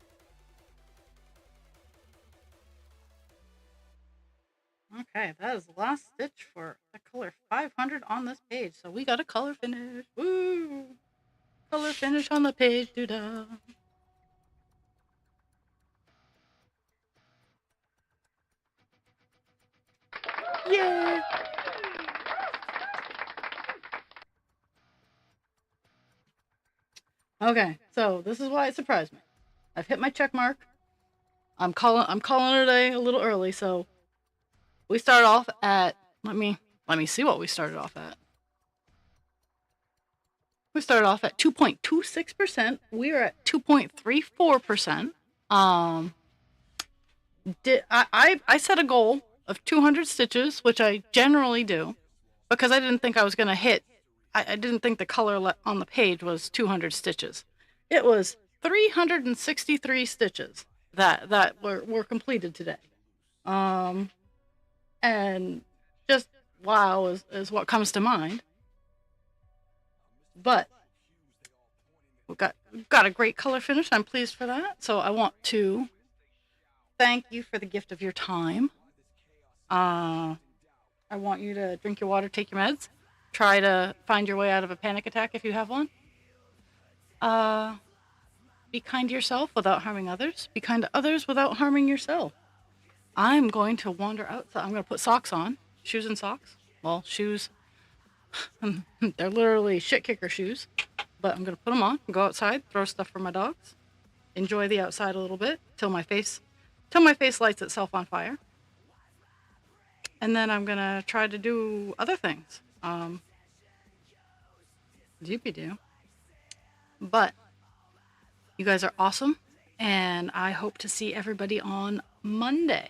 okay, that is the last stitch for the color 500 on this page. So we got a color finish. Woo! Color finish on the page. Doo-da. Yeah! Okay, so this is why it surprised me. I've hit my check mark. I'm calling it a little early, so we start off at let me see what we started off at. We started off at 2.26%. We are at 2.34%. Um I set a goal of 200 stitches, which I generally do, because I didn't think I was going to hit. I didn't think the color on the page was 200 stitches. It was 363 stitches that were completed today. Um, and just wow is what comes to mind. But we've got a great color finish. I'm pleased for that. So I want to thank you for the gift of your time. Uh, I want you to drink your water, take your meds, try to find your way out of a panic attack if you have one. Uh, be kind to yourself without harming others. Be kind to others without harming yourself. I'm going to wander outside. I'm going to put socks on, shoes and socks. Well, shoes, they're literally shit kicker shoes, but I'm going to put them on, go outside, throw stuff for my dogs, enjoy the outside a little bit till my face lights itself on fire. And then I'm going to try to do other things. Doopy do. But you guys are awesome, and I hope to see everybody on Monday.